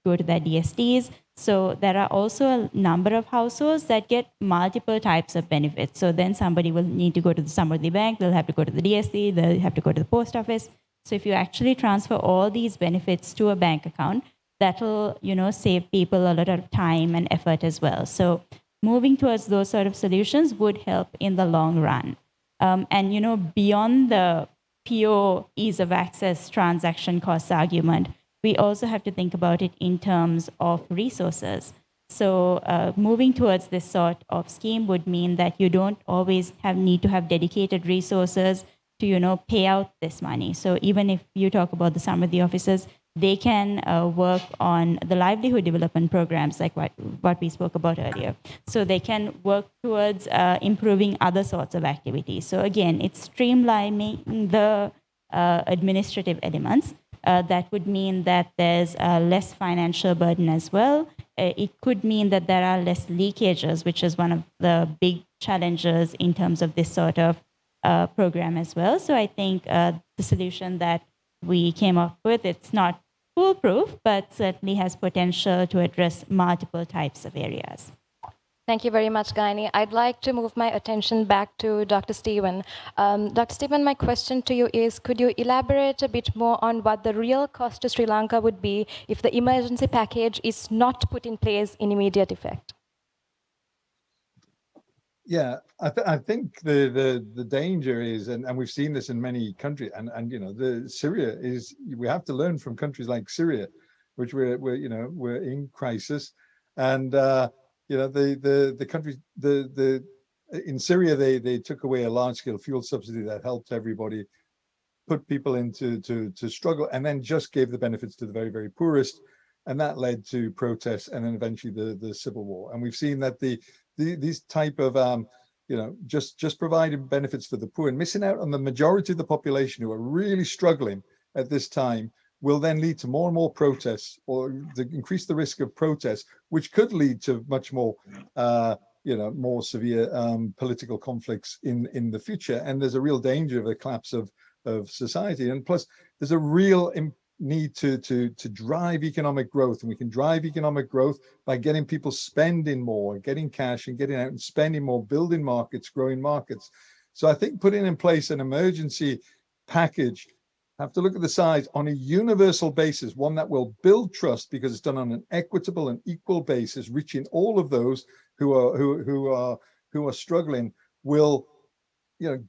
go to their DSTs. So there are also a number of households that get multiple types of benefits. So then somebody will need to go to the Samurdhi bank, they'll have to go to the DST, they'll have to go to the post office. So if you actually transfer all these benefits to a bank account, that'll, save people a lot of time and effort as well. So moving towards those sort of solutions would help in the long run. And, beyond the pure ease of access transaction costs argument, we also have to think about it in terms of resources. So moving towards this sort of scheme would mean that you don't always need to have dedicated resources to, pay out this money. So even if you talk about the Samurdhi offices, they can work on the livelihood development programs like what we spoke about earlier. So they can work towards improving other sorts of activities. So again, it's streamlining the administrative elements. That would mean that there's less financial burden as well. It could mean that there are less leakages, which is one of the big challenges in terms of this sort of program as well. So I think the solution that we came up with, it's not foolproof, but certainly has potential to address multiple types of areas. Thank you very much, Gayani. I'd like to move my attention back to Dr. Stephen. Dr. Stephen, my question to you is, could you elaborate a bit more on what the real cost to Sri Lanka would be if the emergency package is not put in place in immediate effect? Yeah, I think the danger is, and we've seen this in many countries, and the Syria is, we have to learn from countries like Syria, which we're in crisis, and the countries in Syria they took away a large scale fuel subsidy that helped everybody, put people into to struggle, and then just gave the benefits to the very, very poorest, and that led to protests and then eventually the civil war. And we've seen that these type of just providing benefits to the poor and missing out on the majority of the population who are really struggling at this time will then lead to more and more protests, or to increase the risk of protests, which could lead to much more more severe political conflicts in the future. And there's a real danger of a collapse of society. And plus there's a real need to drive economic growth, and we can drive economic growth by getting people spending more, getting cash and getting out and spending more, building markets, growing markets. So I think putting in place an emergency package, have to look at the size on a universal basis, one that will build trust because it's done on an equitable and equal basis, reaching all of those who are struggling, will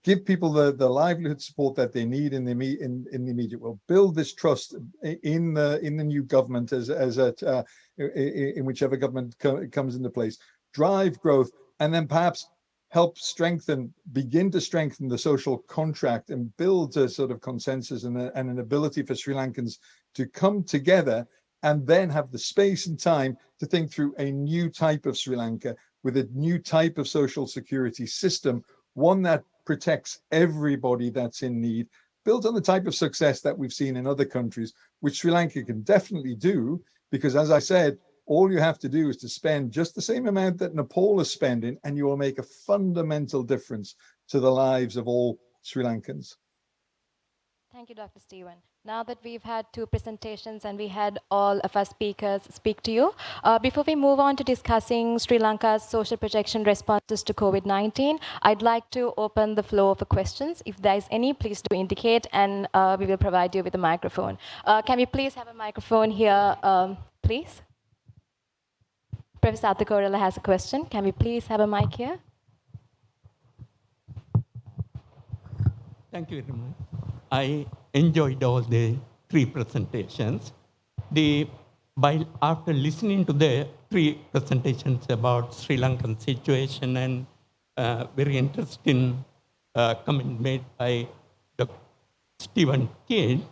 give people the livelihood support that they need in the immediate world. Build this trust in the new government in whichever government comes into place. Drive growth, and then perhaps help begin to strengthen the social contract and build a sort of consensus and an ability for Sri Lankans to come together and then have the space and time to think through a new type of Sri Lanka with a new type of social security system, one that protects everybody that's in need, built on the type of success that we've seen in other countries, which Sri Lanka can definitely do, because as I said, all you have to do is to spend just the same amount that Nepal is spending, and you will make a fundamental difference to the lives of all Sri Lankans. Thank you, Dr. Stephen. Now that we've had two presentations and we had all of our speakers speak to you, before we move on to discussing Sri Lanka's social protection responses to COVID-19, I'd like to open the floor for questions. If there's any, please do indicate, and we will provide you with a microphone. Can we please have a microphone here, please? Professor Sathya Karunarathne has a question. Can we please have a mic here? Thank you very much. I enjoyed all the three presentations. After listening to the three presentations about Sri Lankan situation and very interesting comment made by Dr. Stephen King,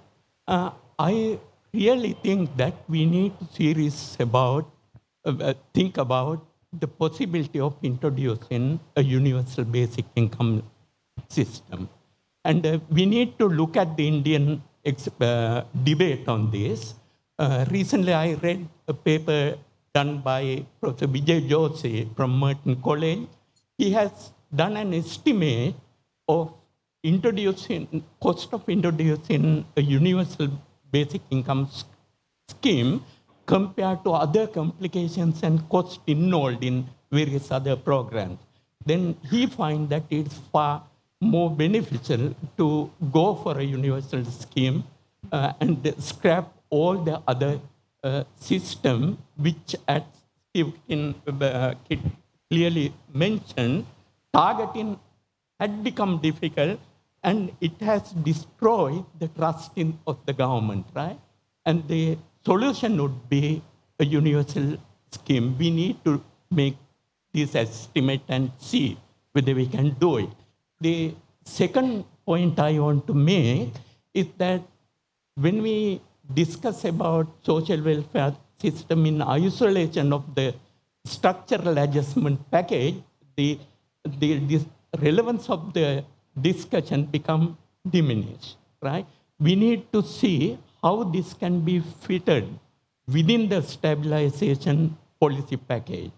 I really think that we need to think about the possibility of introducing a universal basic income system. And we need to look at the Indian debate on this. Recently, I read a paper done by Professor Vijay Joshi from Merton College. He has done an estimate of cost of introducing a universal basic income scheme compared to other complications and costs involved in various other programs. Then he finds that it's far more beneficial to go for a universal scheme and scrap all the other system, which, as Steve clearly mentioned, targeting had become difficult, and it has destroyed the trust of the government, right? And the solution would be a universal scheme. We need to make this estimate and see whether we can do it. The second point I want to make is that when we discuss about social welfare system in isolation of the structural adjustment package, the relevance of the discussion become diminished, right? We need to see how this can be fitted within the stabilization policy package.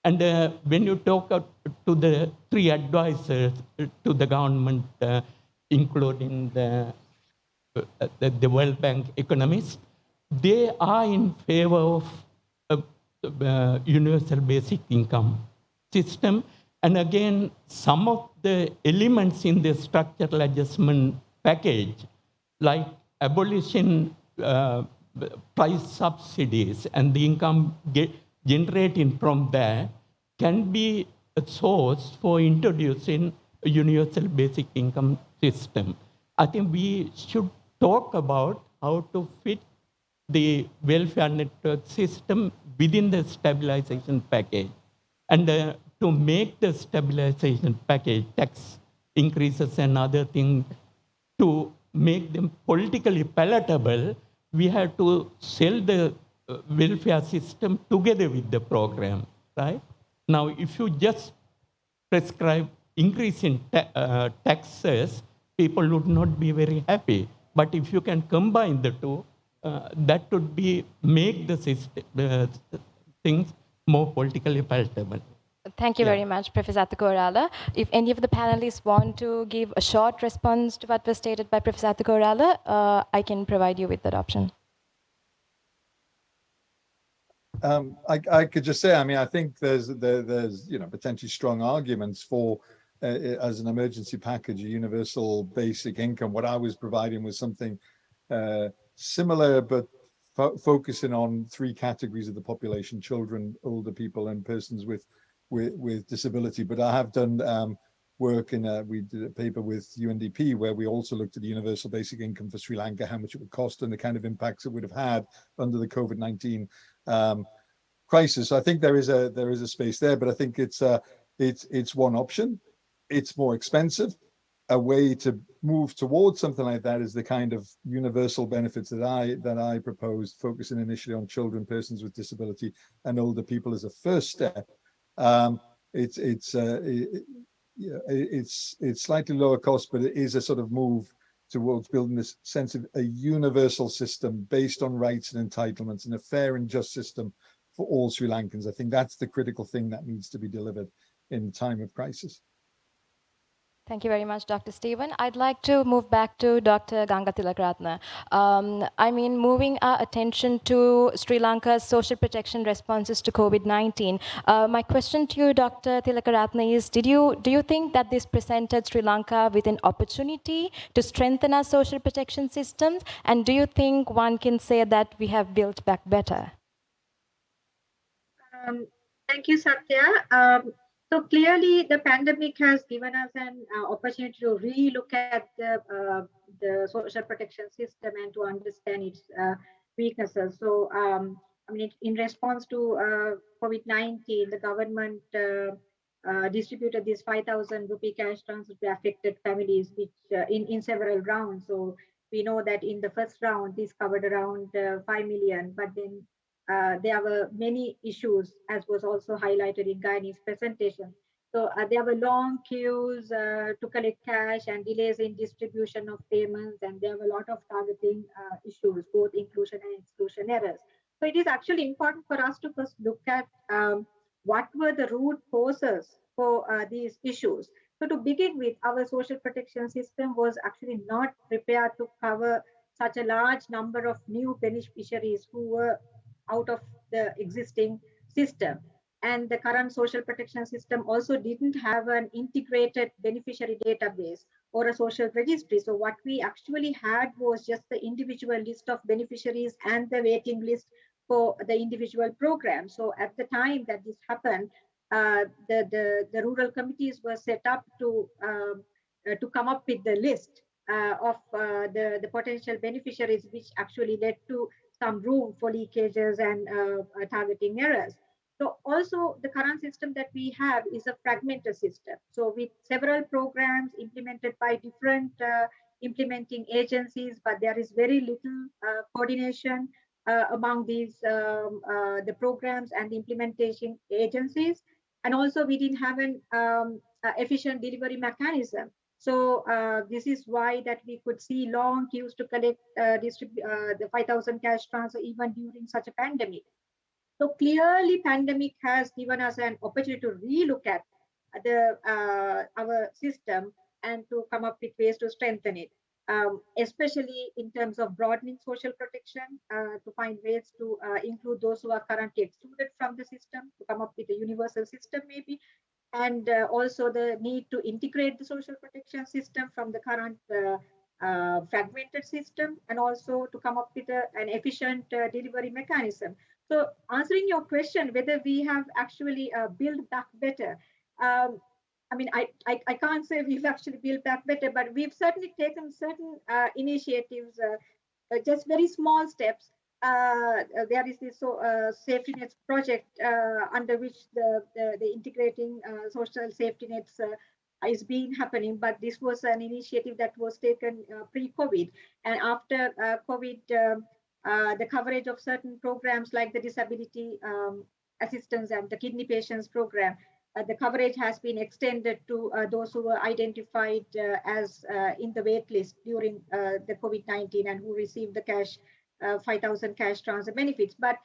And when you talk to the three advisors to the government, including the World Bank economists, they are in favor of a universal basic income system. And again, some of the elements in the structural adjustment package, like abolishing price subsidies and the income generating from there, can be a source for introducing a universal basic income system. I think we should talk about how to fit the welfare network system within the stabilization package. And to make the stabilization package, tax increases and other things, to make them politically palatable, we have to sell the welfare system together with the program, right? Now, if you just prescribe increase in taxes, people would not be very happy. But if you can combine the two, that would make the system, things more politically palatable. Thank you very much, Professor Sathya Karunarathne. If any of the panelists want to give a short response to what was stated by Professor Sathya Karunarathne, I can provide you with that option. I could just say, I mean, I think there's potentially strong arguments for, as an emergency package, a universal basic income. What I was providing was something similar, but focusing on three categories of the population: children, older people, and persons with disability. But I have done work we did a paper with UNDP where we also looked at the universal basic income for Sri Lanka, how much it would cost and the kind of impacts it would have had under the COVID-19 crisis. So I think there is a space there, but I think it's one option. It's more expensive. A way to move towards something like that is the kind of universal benefits that I proposed, focusing initially on children, persons with disability, and older people as a first step. It's slightly lower cost, but it is a sort of move towards building this sense of a universal system based on rights and entitlements and a fair and just system for all Sri Lankans. I think that's the critical thing that needs to be delivered in time of crisis. Thank you very much, Dr. Stephen. I'd like to move back to Dr. Ganga Tilakaratna. Moving our attention to Sri Lanka's social protection responses to COVID-19. My question to you, Dr. Tilakaratna, is do you think that this presented Sri Lanka with an opportunity to strengthen our social protection systems? And do you think one can say that we have built back better? Thank you, Sathya. So clearly, the pandemic has given us an opportunity to re-look at the social protection system and to understand its weaknesses. So, in response to COVID-19, the government distributed this 5,000 rupee cash transfer to affected families, which in several rounds. So we know that in the first round, this covered around 5 million, but then there were many issues, as was also highlighted in Gayani's presentation. So there were long queues to collect cash and delays in distribution of payments, and there were a lot of targeting issues, both inclusion and exclusion errors. So it is actually important for us to first look at what were the root causes for these issues. So to begin with, our social protection system was actually not prepared to cover such a large number of new beneficiaries who were out of the existing system. And the current social protection system also didn't have an integrated beneficiary database or a social registry. So what we actually had was just the individual list of beneficiaries and the waiting list for the individual program. So at the time that this happened, the rural committees were set up to come up with the list of the potential beneficiaries, which actually led to some room for leakages and targeting errors. So also the current system that we have is a fragmented system. So with several programs implemented by different implementing agencies, but there is very little coordination among these the programs and the implementation agencies. And also we didn't have an efficient delivery mechanism. So this is why that we could see long queues to collect the 5,000 cash transfer even during such a pandemic. So clearly, pandemic has given us an opportunity to relook at our system and to come up with ways to strengthen it, especially in terms of broadening social protection, to find ways to include those who are currently excluded from the system, to come up with a universal system maybe, and also the need to integrate the social protection system from the current fragmented system, and also to come up with an efficient delivery mechanism. So answering your question, whether we have actually built back better, I can't say we've actually built back better, but we've certainly taken certain initiatives, just very small steps. There is this safety nets project under which the integrating social safety nets is being happening, but this was an initiative that was taken pre-COVID, and after COVID, the coverage of certain programs like the disability assistance and the kidney patients program, the coverage has been extended to those who were identified as in the wait list during the COVID-19 and who received the cash 5,000 cash transfer benefits. But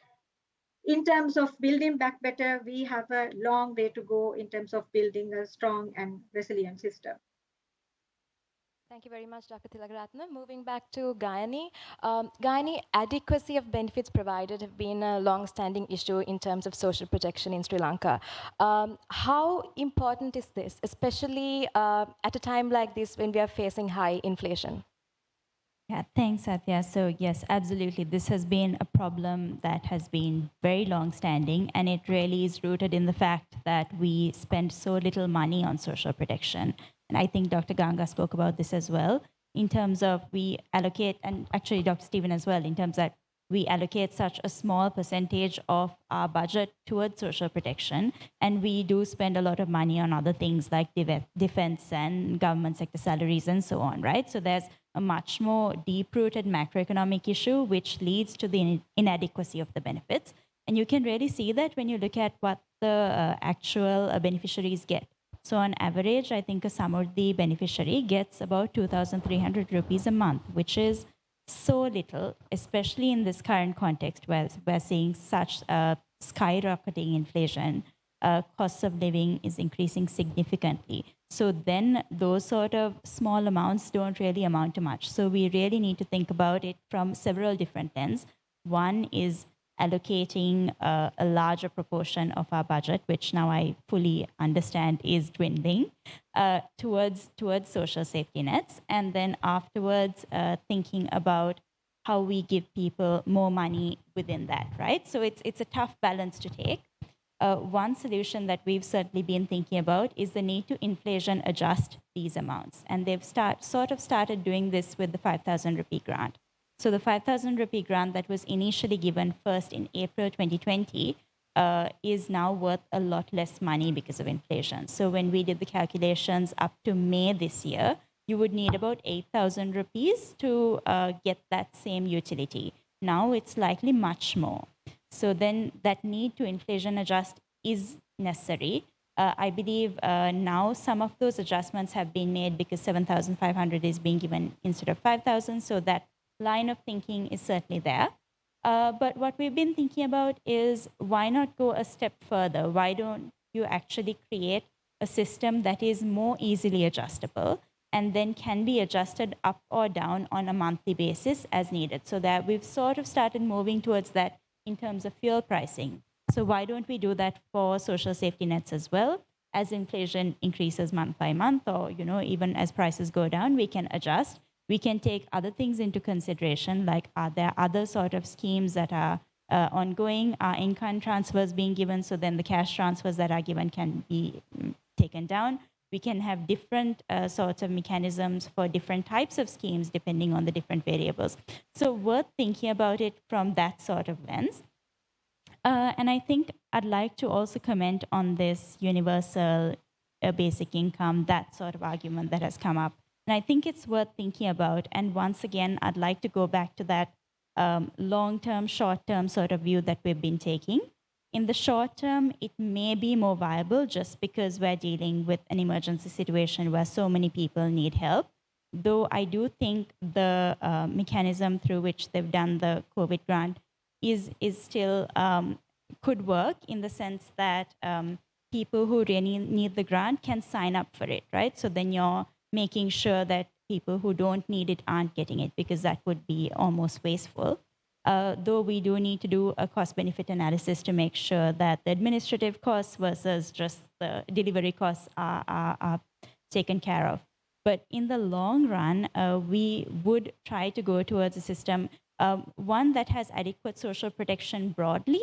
in terms of building back better, we have a long way to go in terms of building a strong and resilient system. Thank you very much, Dr. Tilakaratna. Moving back to Gayani. Gayani, adequacy of benefits provided have been a long-standing issue in terms of social protection in Sri Lanka. How important is this, especially at a time like this when we are facing high inflation? Yeah, thanks, Sathya. So yes, absolutely. This has been a problem that has been very long-standing, and it really is rooted in the fact that we spend so little money on social protection. And I think Dr. Ganga spoke about this as well, in terms of we allocate, and actually Dr. Stephen as well, in terms that we allocate such a small percentage of our budget towards social protection, and we do spend a lot of money on other things like defense and government sector salaries and so on, right? So there's a much more deep-rooted macroeconomic issue, which leads to the inadequacy of the benefits. And you can really see that when you look at what the actual beneficiaries get. So on average, I think a Samurdhi beneficiary gets about 2,300 rupees a month, which is so little, especially in this current context where we're seeing such skyrocketing inflation. Costs of living is increasing significantly. So then those sort of small amounts don't really amount to much. So we really need to think about it from several different lenses. One is allocating a larger proportion of our budget, which now I fully understand is dwindling, towards social safety nets. And then afterwards, thinking about how we give people more money within that, right? So it's a tough balance to take. One solution that we've certainly been thinking about is the need to inflation adjust these amounts. And they've sort of started doing this with the 5,000 rupee grant. So the 5,000 rupee grant that was initially given first in April 2020 is now worth a lot less money because of inflation. So when we did the calculations up to May this year, you would need about 8,000 rupees to get that same utility. Now it's likely much more. So then that need to inflation adjust is necessary. I believe now some of those adjustments have been made because 7,500 is being given instead of 5,000. So that line of thinking is certainly there. But what we've been thinking about is why not go a step further? Why don't you actually create a system that is more easily adjustable and then can be adjusted up or down on a monthly basis as needed? So that we've sort of started moving towards that in terms of fuel pricing. So why don't we do that for social safety nets as well? As inflation increases month by month, or even as prices go down, we can adjust. We can take other things into consideration, like are there other sort of schemes that are ongoing? Are in-kind transfers being given? So then the cash transfers that are given can be taken down. We can have different sorts of mechanisms for different types of schemes depending on the different variables. So worth thinking about it from that sort of lens. And I think I'd like to also comment on this universal basic income, that sort of argument that has come up. And I think it's worth thinking about. And once again, I'd like to go back to that long-term, short-term sort of view that we've been taking. In the short term, it may be more viable just because we're dealing with an emergency situation where so many people need help. Though I do think the mechanism through which they've done the COVID grant is still could work in the sense that people who really need the grant can sign up for it, right? So then you're making sure that people who don't need it aren't getting it, because that would be almost wasteful. Though we do need to do a cost-benefit analysis to make sure that the administrative costs versus just the delivery costs are taken care of. But in the long run, we would try to go towards a system, one that has adequate social protection broadly.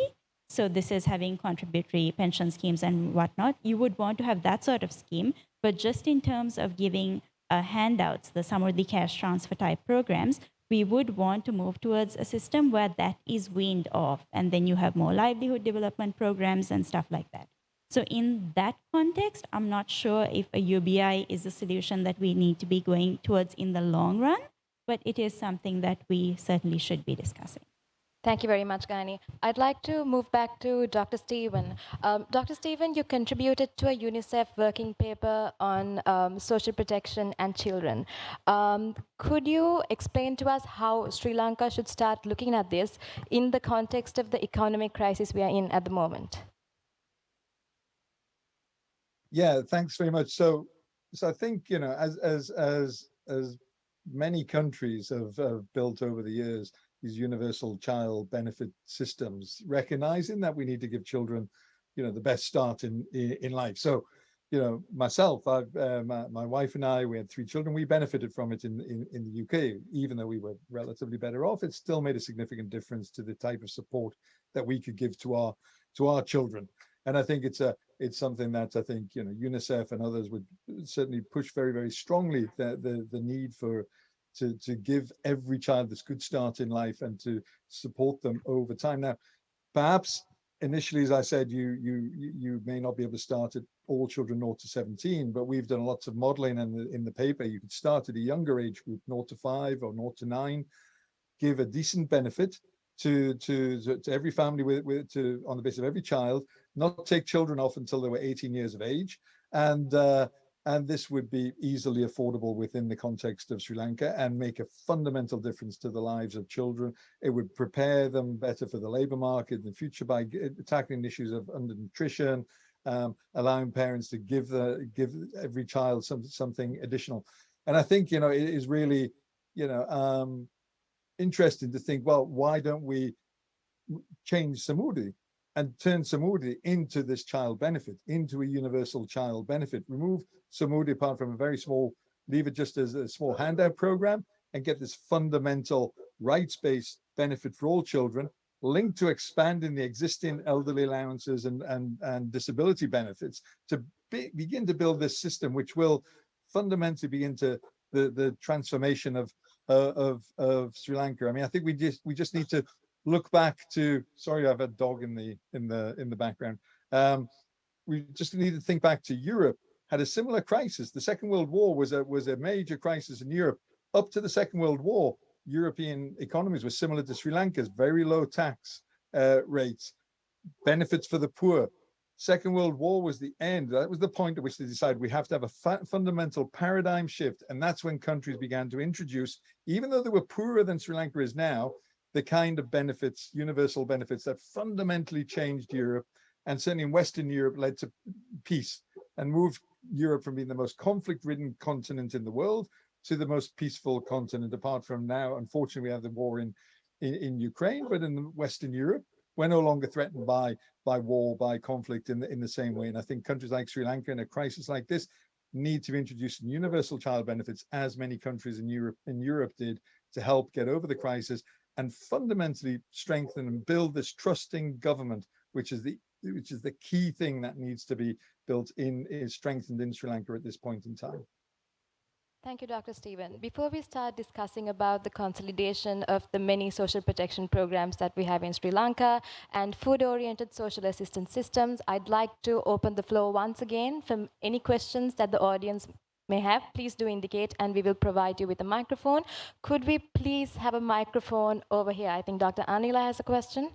So this is having contributory pension schemes and whatnot. You would want to have that sort of scheme, but just in terms of giving handouts, the Samurdhi cash transfer type programs, we would want to move towards a system where that is weaned off, and then you have more livelihood development programs and stuff like that. So in that context, I'm not sure if a UBI is a solution that we need to be going towards in the long run, but it is something that we certainly should be discussing. Thank you very much, Gayani. I'd like to move back to Dr. Stephen. Dr. Stephen, you contributed to a UNICEF working paper on social protection and children. Could you explain to us how Sri Lanka should start looking at this in the context of the economic crisis we are in at the moment? Yeah, thanks very much. So I think, as many countries have built over the years, these universal child benefit systems, recognizing that we need to give children, the best start in life. So myself, my wife and I, we had 3 children. We benefited from it in the UK, even though we were relatively better off. It still made a significant difference to the type of support that we could give to our children. And I think it's something that I think UNICEF and others would certainly push very, very strongly, the need to give every child this good start in life and to support them over time. Now, perhaps initially, as I said, you may not be able to start at all children 0 to 17, but we've done lots of modeling, and in the paper you could start at a younger age group, 0 to 5 or 0 to 9, give a decent benefit to every family on the basis of every child, not take children off until they were 18 years of age, and this would be easily affordable within the context of Sri Lanka and make a fundamental difference to the lives of children. It would prepare them better for the labor market in the future by tackling issues of undernutrition, allowing parents to give every child something additional. And I think it is really interesting to think, well, why don't we change Samurdhi and turn Samurdhi into this child benefit, into a universal child benefit? Remove Samurdhi apart from a very small, leave it just as a small handout program, and get this fundamental rights-based benefit for all children, linked to expanding the existing elderly allowances and disability benefits, to begin to build this system which will fundamentally begin to the transformation of Sri Lanka. I mean, I think we just need to look back to, sorry, I have a dog in the background. We just need to think back to Europe, had a similar crisis. The Second World War was a major crisis in Europe. Up to the Second World War, European economies were similar to Sri Lanka's, very low tax rates, benefits for the poor. Second World War was the end. That was the point at which they decided we have to have a fundamental paradigm shift. And that's when countries began to introduce, even though they were poorer than Sri Lanka is now, the kind of benefits, universal benefits, that fundamentally changed Europe, and certainly in Western Europe led to peace and moved Europe from being the most conflict-ridden continent in the world to the most peaceful continent, apart from now, unfortunately, we have the war in Ukraine, but in Western Europe, we're no longer threatened by war, by conflict in the same way. And I think countries like Sri Lanka in a crisis like this need to introduce universal child benefits, as many countries in Europe did, to help get over the crisis and fundamentally strengthen and build this trusting government, which is the key thing that needs to be built is strengthened in Sri Lanka at this point in time. Thank you, Dr. Stephen. Before we start discussing about the consolidation of the many social protection programs that we have in Sri Lanka and food-oriented social assistance systems, I'd like to open the floor once again from any questions that the audience may have. Please do indicate and we will provide you with a microphone. Could we please have a microphone over here? I think Dr. Anila has a question.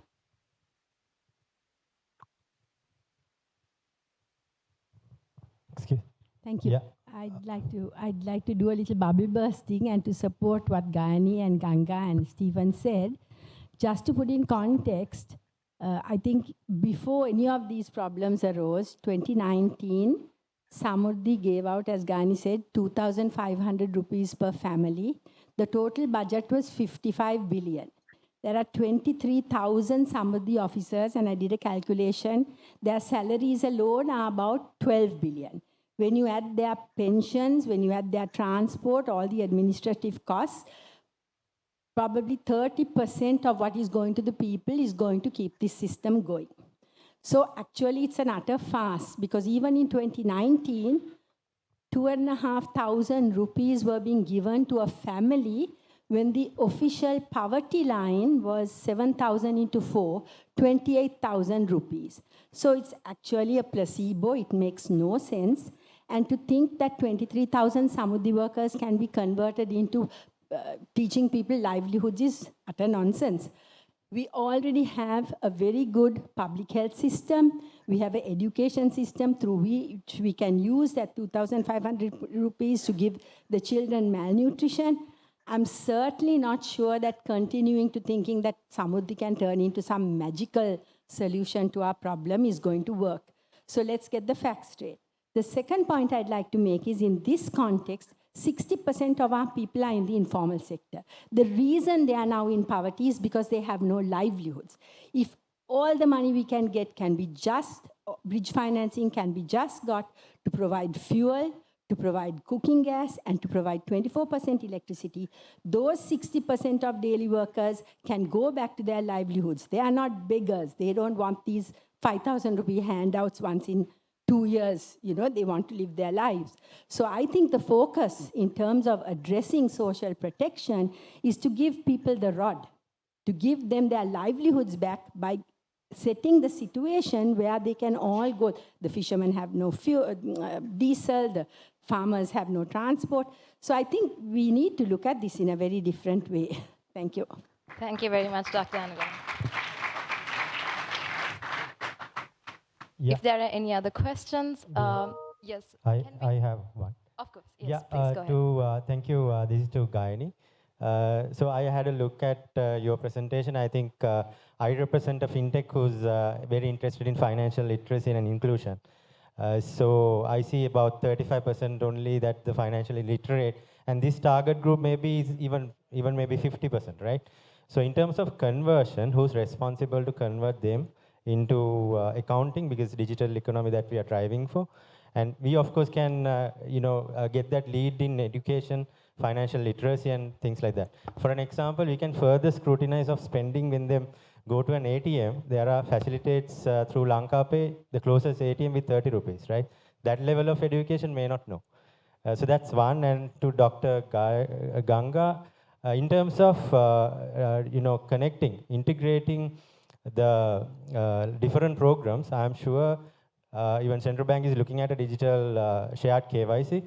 Excuse. Thank you. Yeah. I'd like to do a little bubble bursting and to support what Gayani and Ganga and Stephen said. Just to put in context, I think before any of these problems arose, 2019, Samurdhi gave out, as Gayani said, 2,500 rupees per family. The total budget was 55 billion. There are 23,000 Samurdhi officers, and I did a calculation. Their salaries alone are about 12 billion. When you add their pensions, when you add their transport, all the administrative costs, probably 30% of what is going to the people is going to keep this system going. So actually it's an utter farce, because even in 2019, 2,500 rupees were being given to a family when the official poverty line was 7,000 into 4, 28,000 rupees. So it's actually a placebo. It makes no sense. And to think that 23,000 Samurdhi workers can be converted into teaching people livelihoods is utter nonsense. We already have a very good public health system. We have an education system through which we can use that 2,500 rupees to give the children malnutrition. I'm certainly not sure that continuing to thinking that Samurdhi can turn into some magical solution to our problem is going to work. So let's get the facts straight. The second point I'd like to make is, in this context, 60% of our people are in the informal sector. The reason they are now in poverty is because they have no livelihoods. If all the money we can get can be just bridge financing can be just got to provide fuel, to provide cooking gas, and to provide 24% electricity. Those 60% of daily workers can go back to their livelihoods. They are not beggars. They don't want these 5,000 rupee handouts once in 2 years. They want to live their lives. So I think the focus in terms of addressing social protection is to give people the rod, to give them their livelihoods back by setting the situation where they can all go. The fishermen have no fuel, diesel, the farmers have no transport. So I think we need to look at this in a very different way. Thank you. Thank you very much, Dr. Anuga. Yeah. If there are any other questions, yes. I have one. Of course, yes, please go ahead. Thank you. This is to Gayani. So I had a look at your presentation. I think I represent a fintech who's very interested in financial literacy and inclusion. So I see about 35% only that the financially literate, and this target group maybe is even maybe 50%, right? So in terms of conversion, who's responsible to convert them into accounting, because digital economy that we are driving for? And we, of course, can get that lead in education, financial literacy, and things like that. For an example, we can further scrutinize of spending when they go to an ATM. There are facilitates through Lanka Pay, the closest ATM with 30 rupees, right? That level of education may not know. So that's one. And to Dr. Ganga, in terms of connecting, integrating the different programs, I'm sure even central bank is looking at a digital shared KYC,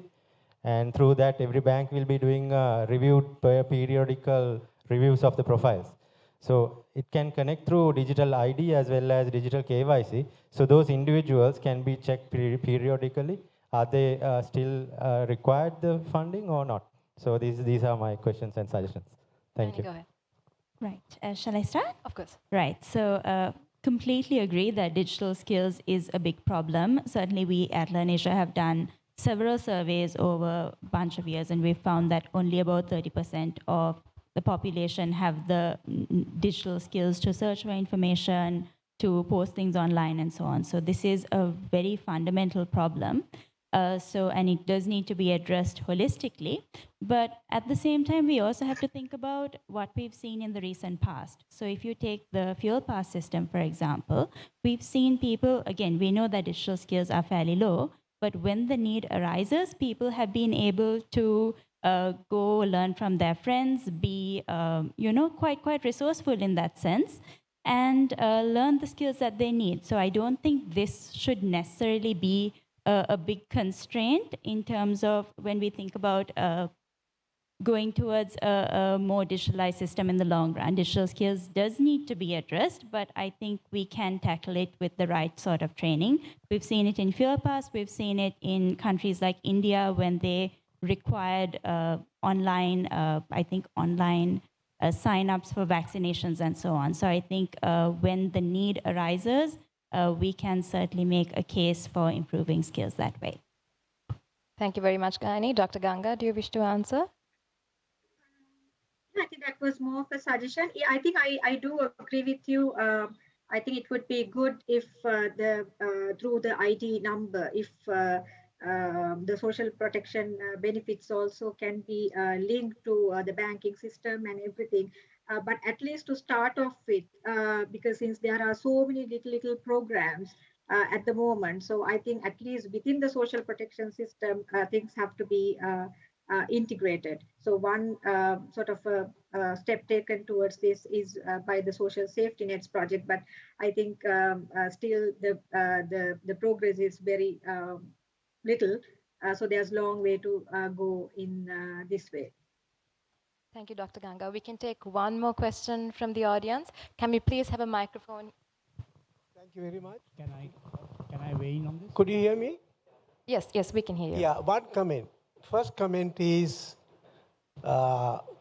and through that every bank will be doing reviewed periodical reviews of the profiles. So it can connect through digital ID as well as digital KYC. So those individuals can be checked periodically. Are they still required the funding or not? So these are my questions and suggestions. Thank you. Go ahead. Right. Shall I start? Of course. Right. So completely agree that digital skills is a big problem. Certainly we at LIRNEasia have done several surveys over a bunch of years, and we've found that only about 30% of the population have the digital skills to search for information, to post things online, and so on. So this is a very fundamental problem. And it does need to be addressed holistically. But at the same time, we also have to think about what we've seen in the recent past. So if you take the fuel pass system, for example, we've seen people, again, we know that digital skills are fairly low, but when the need arises, people have been able to go learn from their friends, be quite resourceful in that sense, and learn the skills that they need. So I don't think this should necessarily be a big constraint in terms of when we think about going towards a more digitalized system in the long run. Digital skills does need to be addressed, but I think we can tackle it with the right sort of training. We've seen it in Fuel Pass, we've seen it in countries like India when they required online sign-ups for vaccinations and so on. So I think when the need arises, we can certainly make a case for improving skills that way. Thank you very much, Gayani. Dr. Ganga, do you wish to answer? I think that was more of a suggestion. Yeah, I think I do agree with you. I think it would be good if through the ID number, if the social protection benefits also can be linked to the banking system and everything. But at least to start off with, because since there are so many little programs at the moment, so I think at least within the social protection system, things have to be integrated. So one sort of a step taken towards this is by the social safety nets project, but I think still the progress is very little. So there's a long way to go in this way. Thank you, Dr. Ganga. We can take one more question from the audience. Can we please have a microphone? Thank you very much. Can I weigh in on this? Could you hear me? Yes, we can hear you. Yeah, one comment. First comment is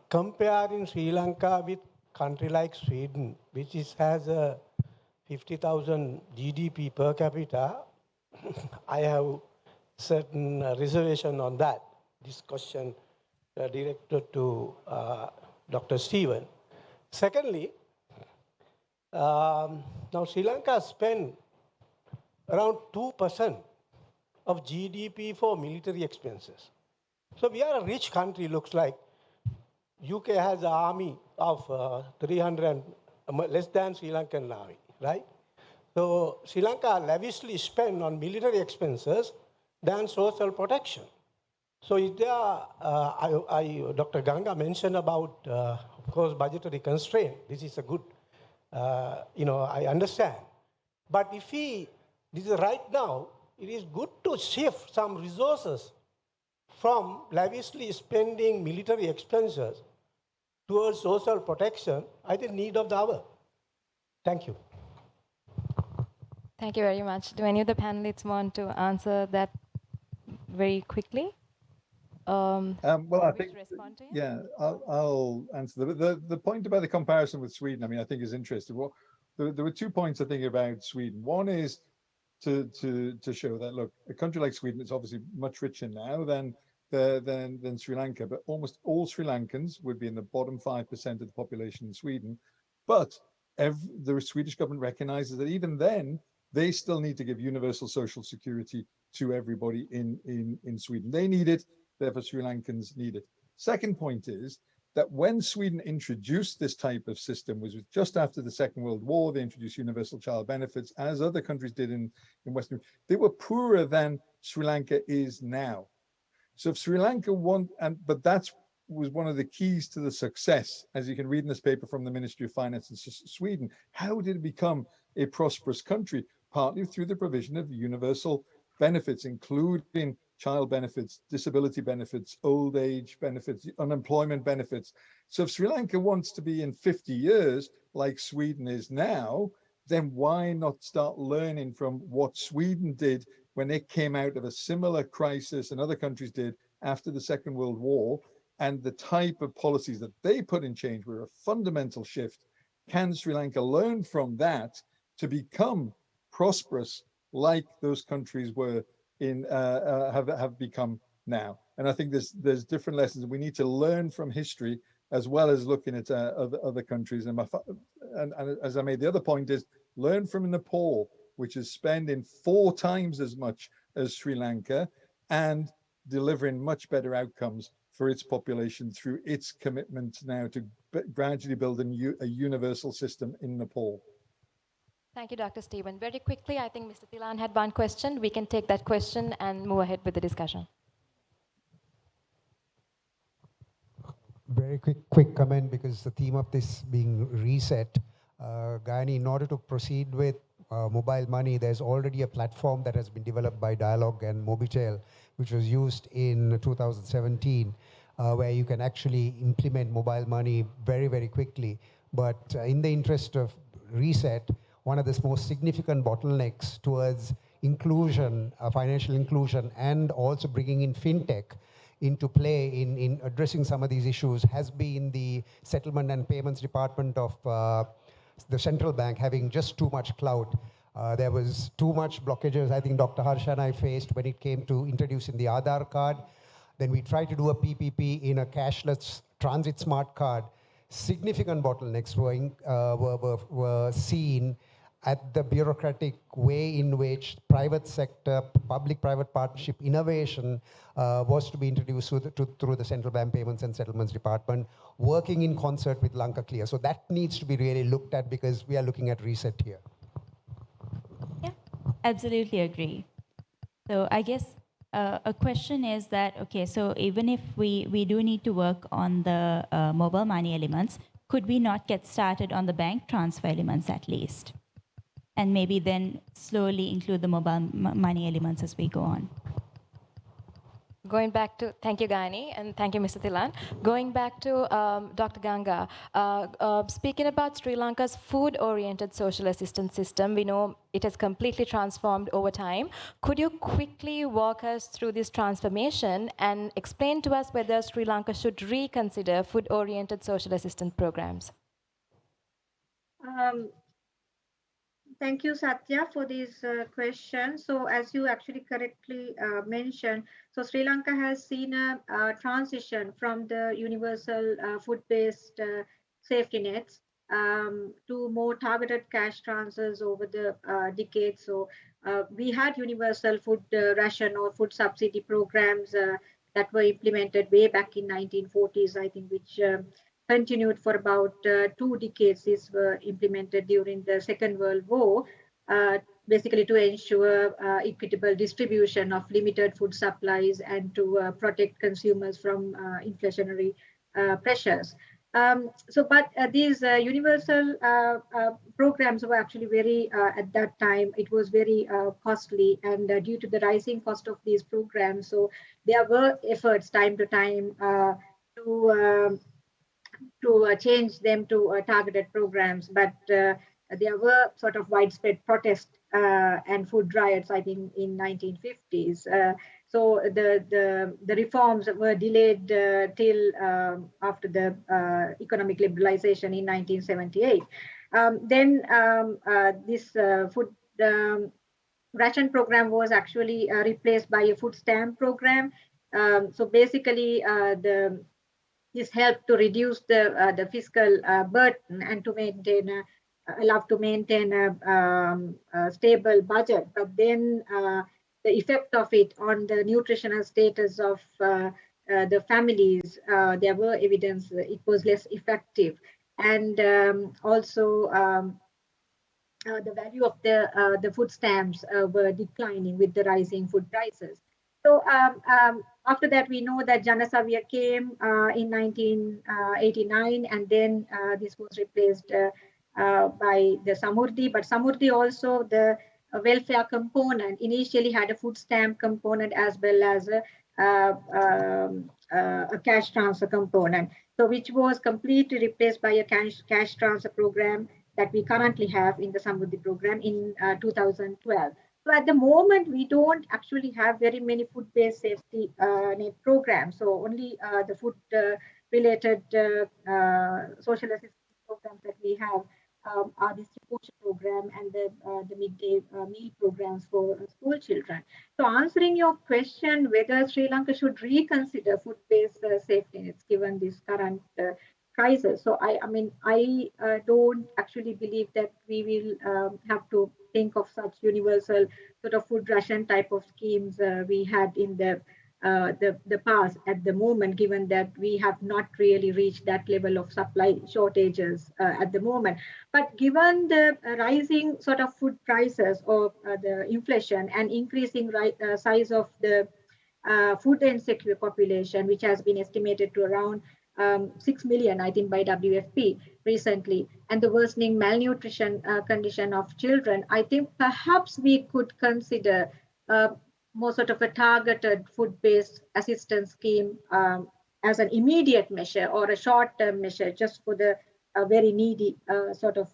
comparing Sri Lanka with country like Sweden, which has a 50,000 GDP per capita. I have certain reservation on that. This question directed to Dr. Stephen. Secondly, now Sri Lanka spent around 2% of GDP for military expenses. So we are a rich country, looks like. UK has an army of 300, less than Sri Lankan army, right? So Sri Lanka lavishly spend on military expenses than social protection. So is there, Dr. Ganga mentioned about, of course, budgetary constraint. This is a good, I understand. But if this is right now, it is good to shift some resources from lavishly spending military expenses towards social protection. I think need of the hour. Thank you. Thank you very much. Do any of the panelists want to answer that very quickly? Well, I think, respond to him? yeah, I'll answer the point about the comparison with Sweden. I mean, I think is interesting. Well, there were 2 points I think about Sweden. One is to show that, look, a country like Sweden is obviously much richer now than Sri Lanka, but almost all Sri Lankans would be in the bottom 5% of the population in Sweden. But the Swedish government recognizes that even then, they still need to give universal social security to everybody in Sweden. They need it, therefore Sri Lankans need it. Second point is that when Sweden introduced this type of system was just after the Second World War. They introduced universal child benefits, as other countries did in Western. They were poorer than Sri Lanka is now. So if Sri Lanka but that was one of the keys to the success, as you can read in this paper from the Ministry of Finance in Sweden. How did it become a prosperous country? Partly through the provision of universal benefits, including child benefits, disability benefits, old age benefits, unemployment benefits. So if Sri Lanka wants to be in 50 years like Sweden is now, then why not start learning from what Sweden did when it came out of a similar crisis and other countries did after the Second World War, and the type of policies that they put in change were a fundamental shift. Can Sri Lanka learn from that to become prosperous like those countries were have become now? And I think there's different lessons. We need to learn from history as well as looking at other countries. And as I made, the other point is learn from Nepal, which is spending 4 times as much as Sri Lanka and delivering much better outcomes for its population through its commitment now to gradually build a universal system in Nepal. Thank you, Dr. Stephen. Very quickly, I think Mr. Thilan had one question. We can take that question and move ahead with the discussion. Very quick comment, because the theme of this being reset. Gayani, in order to proceed with mobile money, there's already a platform that has been developed by Dialog and Mobitel, which was used in 2017, where you can actually implement mobile money very, very quickly. But in the interest of reset, one of the most significant bottlenecks towards inclusion, financial inclusion, and also bringing in fintech into play in addressing some of these issues has been the settlement and payments department of the central bank having just too much clout. There was too much blockages, I think Dr. Harsha and I faced when it came to introducing the Aadhaar card. Then we tried to do a PPP in a cashless transit smart card. Significant bottlenecks were seen at the bureaucratic way in which private sector, public-private partnership innovation was to be introduced through the Central Bank Payments and Settlements Department, working in concert with Lanka Clear. So that needs to be really looked at, because we are looking at reset here. Yeah, absolutely agree. So I guess a question is that, okay, so even if we do need to work on the mobile money elements, could we not get started on the bank transfer elements at least? And maybe then slowly include the mobile money elements as we go on. Going back to, thank you, Gayani, and thank you, Mr. Thilan. Going back to Dr. Ganga, speaking about Sri Lanka's food-oriented social assistance system, we know it has completely transformed over time. Could you quickly walk us through this transformation and explain to us whether Sri Lanka should reconsider food-oriented social assistance programs? Thank you, Sathya, for this question. So as you actually correctly mentioned, so Sri Lanka has seen a transition from the universal food-based safety nets to more targeted cash transfers over the decades. So we had universal food ration or food subsidy programs that were implemented way back in 1940s, I think, which continued for about 2 decades. These were implemented during the Second World War, uh, basically to ensure equitable distribution of limited food supplies and to protect consumers from inflationary pressures. But these universal programs were actually very, at that time, it was very costly. And due to the rising cost of these programs, so there were efforts time to time to change them to targeted programs. But there were sort of widespread protests and food riots, I think, in 1950s. So the reforms were delayed till after the economic liberalization in 1978. Then this food ration program was actually replaced by a food stamp program. So basically, this helped to reduce the fiscal burden and to maintain allow to maintain a stable budget. But then the effect of it on the nutritional status of the families, there were evidence it was less effective, and also the value of the food stamps were declining with the rising food prices. So after that, we know that Janasavya came in 1989, and then this was replaced by the Samurdhi. But Samurdhi also, the welfare component, initially had a food stamp component as well as a cash transfer component. So which was completely replaced by a cash transfer program that we currently have in the Samurdhi program in 2012. So at the moment, we don't actually have very many food-based safety net programs. So only the food-related social assistance programs that we have are distribution program and the midday meal programs for school children. So answering your question whether Sri Lanka should reconsider food-based safety nets given this current crisis. So I don't actually believe that we will have to think of such universal sort of food ration type of schemes we had in the past at the moment, given that we have not really reached that level of supply shortages at the moment. But given the rising sort of food prices or the inflation and increasing size of the food insecure population, which has been estimated to around 6 million, I think, by WFP recently, and the worsening malnutrition condition of children, I think perhaps we could consider more sort of a targeted food-based assistance scheme as an immediate measure or a short-term measure just for the very needy sort of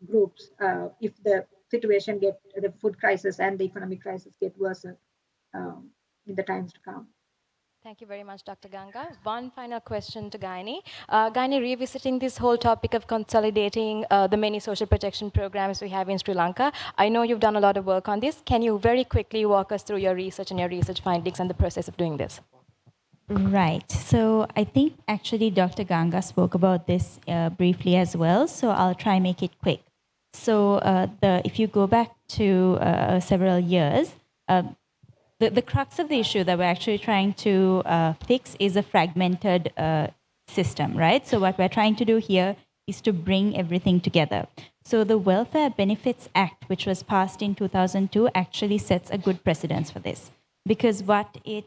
groups if the situation the food crisis and the economic crisis get worsened in the times to come. Thank you very much, Dr. Ganga. One final question to Gayani. Gayani, revisiting this whole topic of consolidating the many social protection programs we have in Sri Lanka, I know you've done a lot of work on this. Can you very quickly walk us through your research and your research findings and the process of doing this? Right. So I think actually Dr. Ganga spoke about this briefly as well. So I'll try and make it quick. So if you go back to several years, the crux of the issue that we're actually trying to fix is a fragmented system, right? So what we're trying to do here is to bring everything together. So the Welfare Benefits Act, which was passed in 2002, actually sets a good precedence for this. Because what it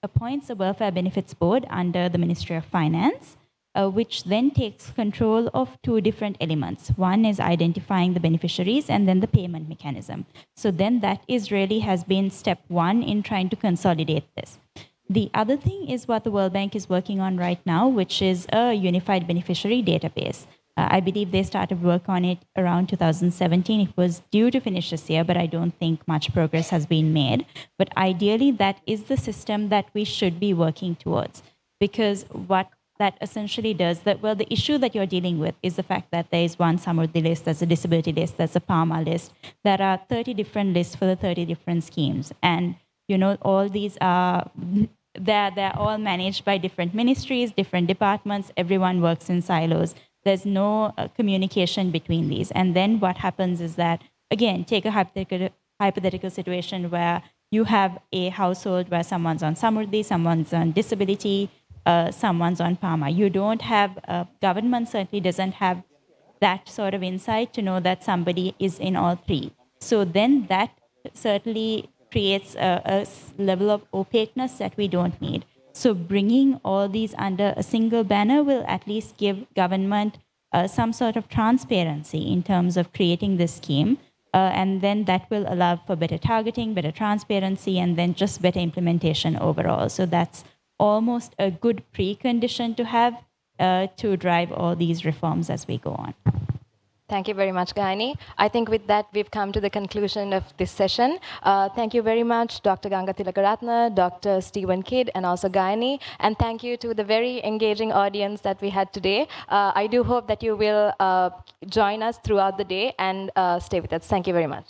appoints a Welfare Benefits Board under the Ministry of Finance, which then takes control of two different elements. One is identifying the beneficiaries and then the payment mechanism. So then that is really has been step one in trying to consolidate this. The other thing is what the World Bank is working on right now, which is a unified beneficiary database. I believe they started work on it around 2017. It was due to finish this year, but I don't think much progress has been made. But ideally, that is the system that we should be working towards. Because what that essentially does that, well, the issue that you're dealing with is the fact that there is one Samurdhi list, there's a disability list, there's a PAMA list. There are 30 different lists for the 30 different schemes. And, you know, all these are, they're all managed by different ministries, different departments, everyone works in silos. There's no communication between these. And then what happens is that, again, take a hypothetical situation where you have a household where someone's on Samurdhi, someone's on disability, someone's on PAMA. You don't have, government certainly doesn't have that sort of insight to know that somebody is in all three. So then that certainly creates a level of opaqueness that we don't need. So bringing all these under a single banner will at least give government some sort of transparency in terms of creating this scheme. And then that will allow for better targeting, better transparency, and then just better implementation overall. So that's almost a good precondition to have to drive all these reforms as we go on. Thank you very much, Gayani. I think with that, we've come to the conclusion of this session. Thank you very much, Dr. Ganga Tilakaratna, Dr. Stephen Kidd, and also Gayani. And thank you to the very engaging audience that we had today. I do hope that you will join us throughout the day and stay with us. Thank you very much.